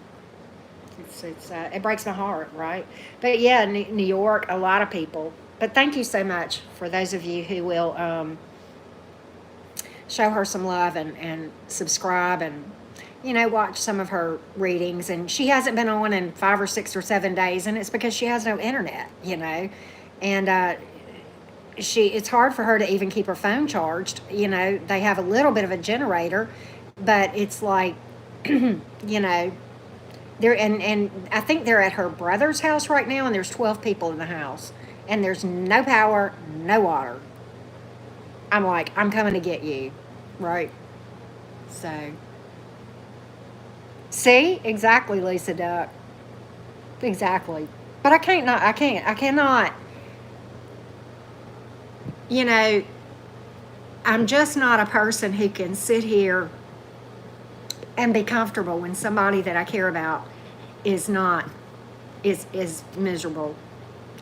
It breaks my heart, right? But yeah, New York, a lot of people. But thank you so much for those of you who will show her some love and subscribe and, you know, watch some of her readings. And she hasn't been on in 5 or 6 or 7 days, and it's because she has no internet, you know. And it's hard for her to even keep her phone charged. You know, they have a little bit of a generator, but it's like, you know, and I think they're at her brother's house right now, and there's 12 people in the house, and there's no power, no water. I'm like, I'm coming to get you, right? So, see? Exactly, Lisa Duck. Exactly. But I cannot, you know, I'm just not a person who can sit here and be comfortable when somebody that I care about is not, is miserable.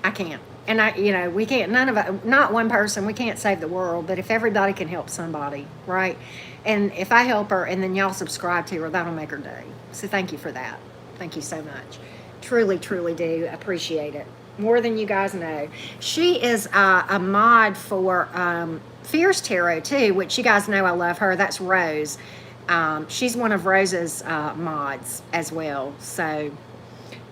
I can't. And we can't, none of us, not one person, we can't save the world, but if everybody can help somebody, right? And if I help her and then y'all subscribe to her, that'll make her day. So thank you for that. Thank you so much. Truly, truly do appreciate it. More than you guys know. She is a mod for Fierce Tarot too, which you guys know I love her. That's Rose. She's one of Rose's mods as well. So,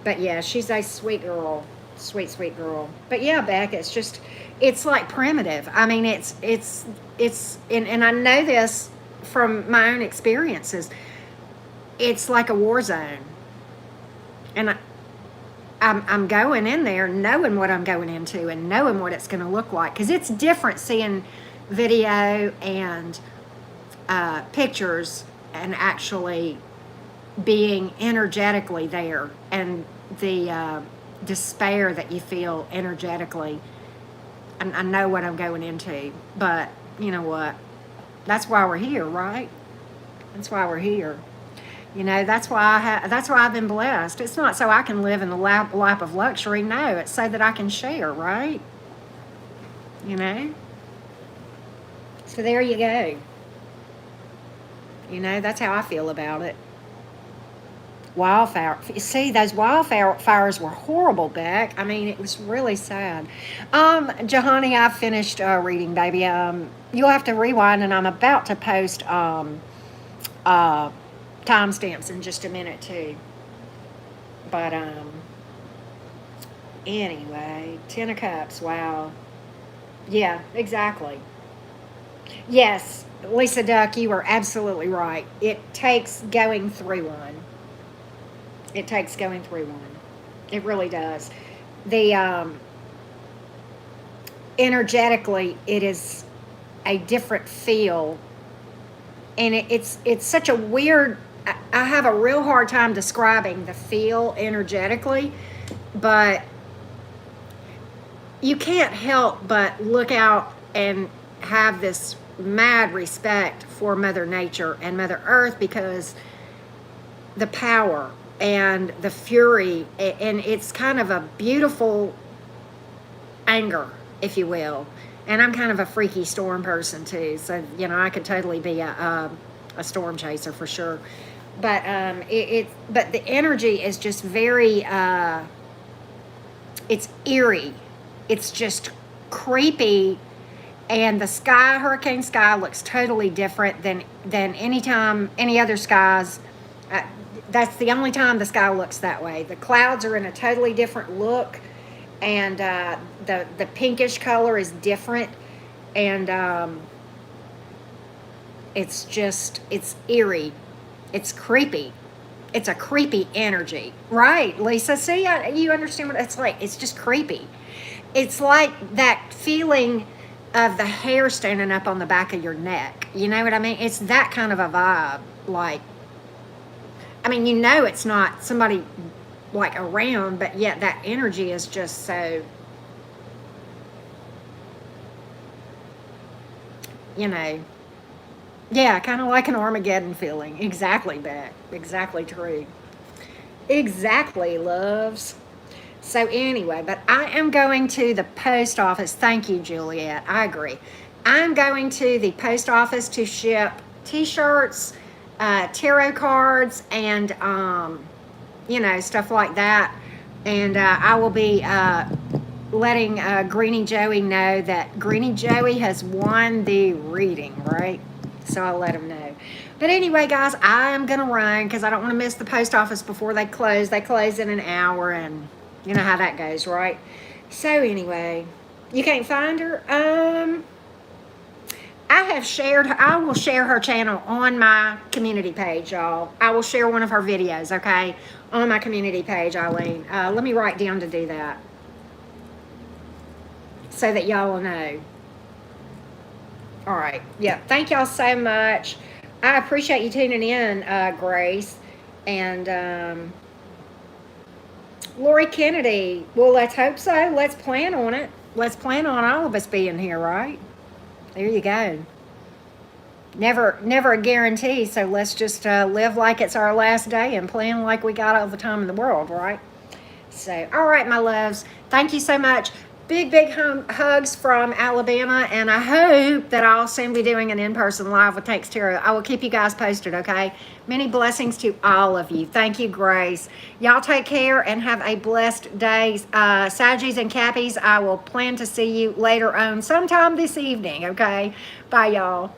but yeah, she's a sweet girl. Sweet, sweet girl. But yeah, Beck, it's like primitive. I mean, and I know this from my own experiences. It's like a war zone. And I'm going in there knowing what I'm going into and knowing what it's going to look like. Because it's different seeing video and pictures and actually being energetically there. And the despair that you feel energetically. I know what I'm going into. But you know what? That's why we're here, right? That's why we're here. That's why I've been blessed. It's not so I can live in the lap of luxury. No, it's so that I can share, right? So there you go. That's how I feel about it. Wildfire. See, those wildfires were horrible, Beck. I mean, it was really sad. Jahani, I finished reading, baby. You'll have to rewind, and I'm about to post timestamps in just a minute too. But anyway, 10 of Cups. Wow. Yeah, exactly. Yes, Lisa Duck, you are absolutely right. It takes going through one. It takes going through one. It really does. The energetically, it is a different feel, and it's such a weird. I have a real hard time describing the feel energetically, but you can't help but look out and have this mad respect for Mother Nature and Mother Earth, because the power and the fury, and it's kind of a beautiful anger, if you will. And I'm kind of a freaky storm person too, so I could totally be a storm chaser for sure. But but the energy is just very it's eerie. It's just creepy, and the sky, hurricane sky, looks totally different than any other skies. That's the only time the sky looks that way. The clouds are in a totally different look, and the pinkish color is different, and it's eerie. It's creepy. It's a creepy energy. Right, Lisa? See, you understand what it's like? It's just creepy. It's like that feeling of the hair standing up on the back of your neck. You know what I mean? It's that kind of a vibe. Like, I mean, it's not somebody like around, but yet that energy is just so, yeah, kind of like an Armageddon feeling. Exactly, Beck. Exactly true. Exactly, loves. So anyway, but I am going to the post office. Thank you, Juliet. I agree. I'm going to the post office to ship t-shirts, tarot cards, and stuff like that. And I will be letting Greenie Joey know that Greenie Joey has won the reading, right? So I'll let him know. But anyway, guys, I am going to run because I don't want to miss the post office before they close. They close in an hour, and you know how that goes, right? So anyway, you can't find her? I will share her channel on my community page, y'all. I will share one of her videos, okay, on my community page, Eileen. Let me write down to do that so that y'all will know. All right. Yeah. Thank y'all so much. I appreciate you tuning in, Grace. And Lori Kennedy. Well, let's hope so. Let's plan on it. Let's plan on all of us being here, right? There you go. never a guarantee. So let's just live like it's our last day and plan like we got all the time in the world, right? So, all right, my loves, thank you so much. Big hugs from Alabama, and I hope that I'll soon be doing an in-person live with Takes Tarot. I will keep you guys posted, okay? Many blessings to all of you. Thank you, Grace. Y'all take care and have a blessed day. Saggies and Cappies, I will plan to see you later on sometime this evening, okay? Bye, y'all.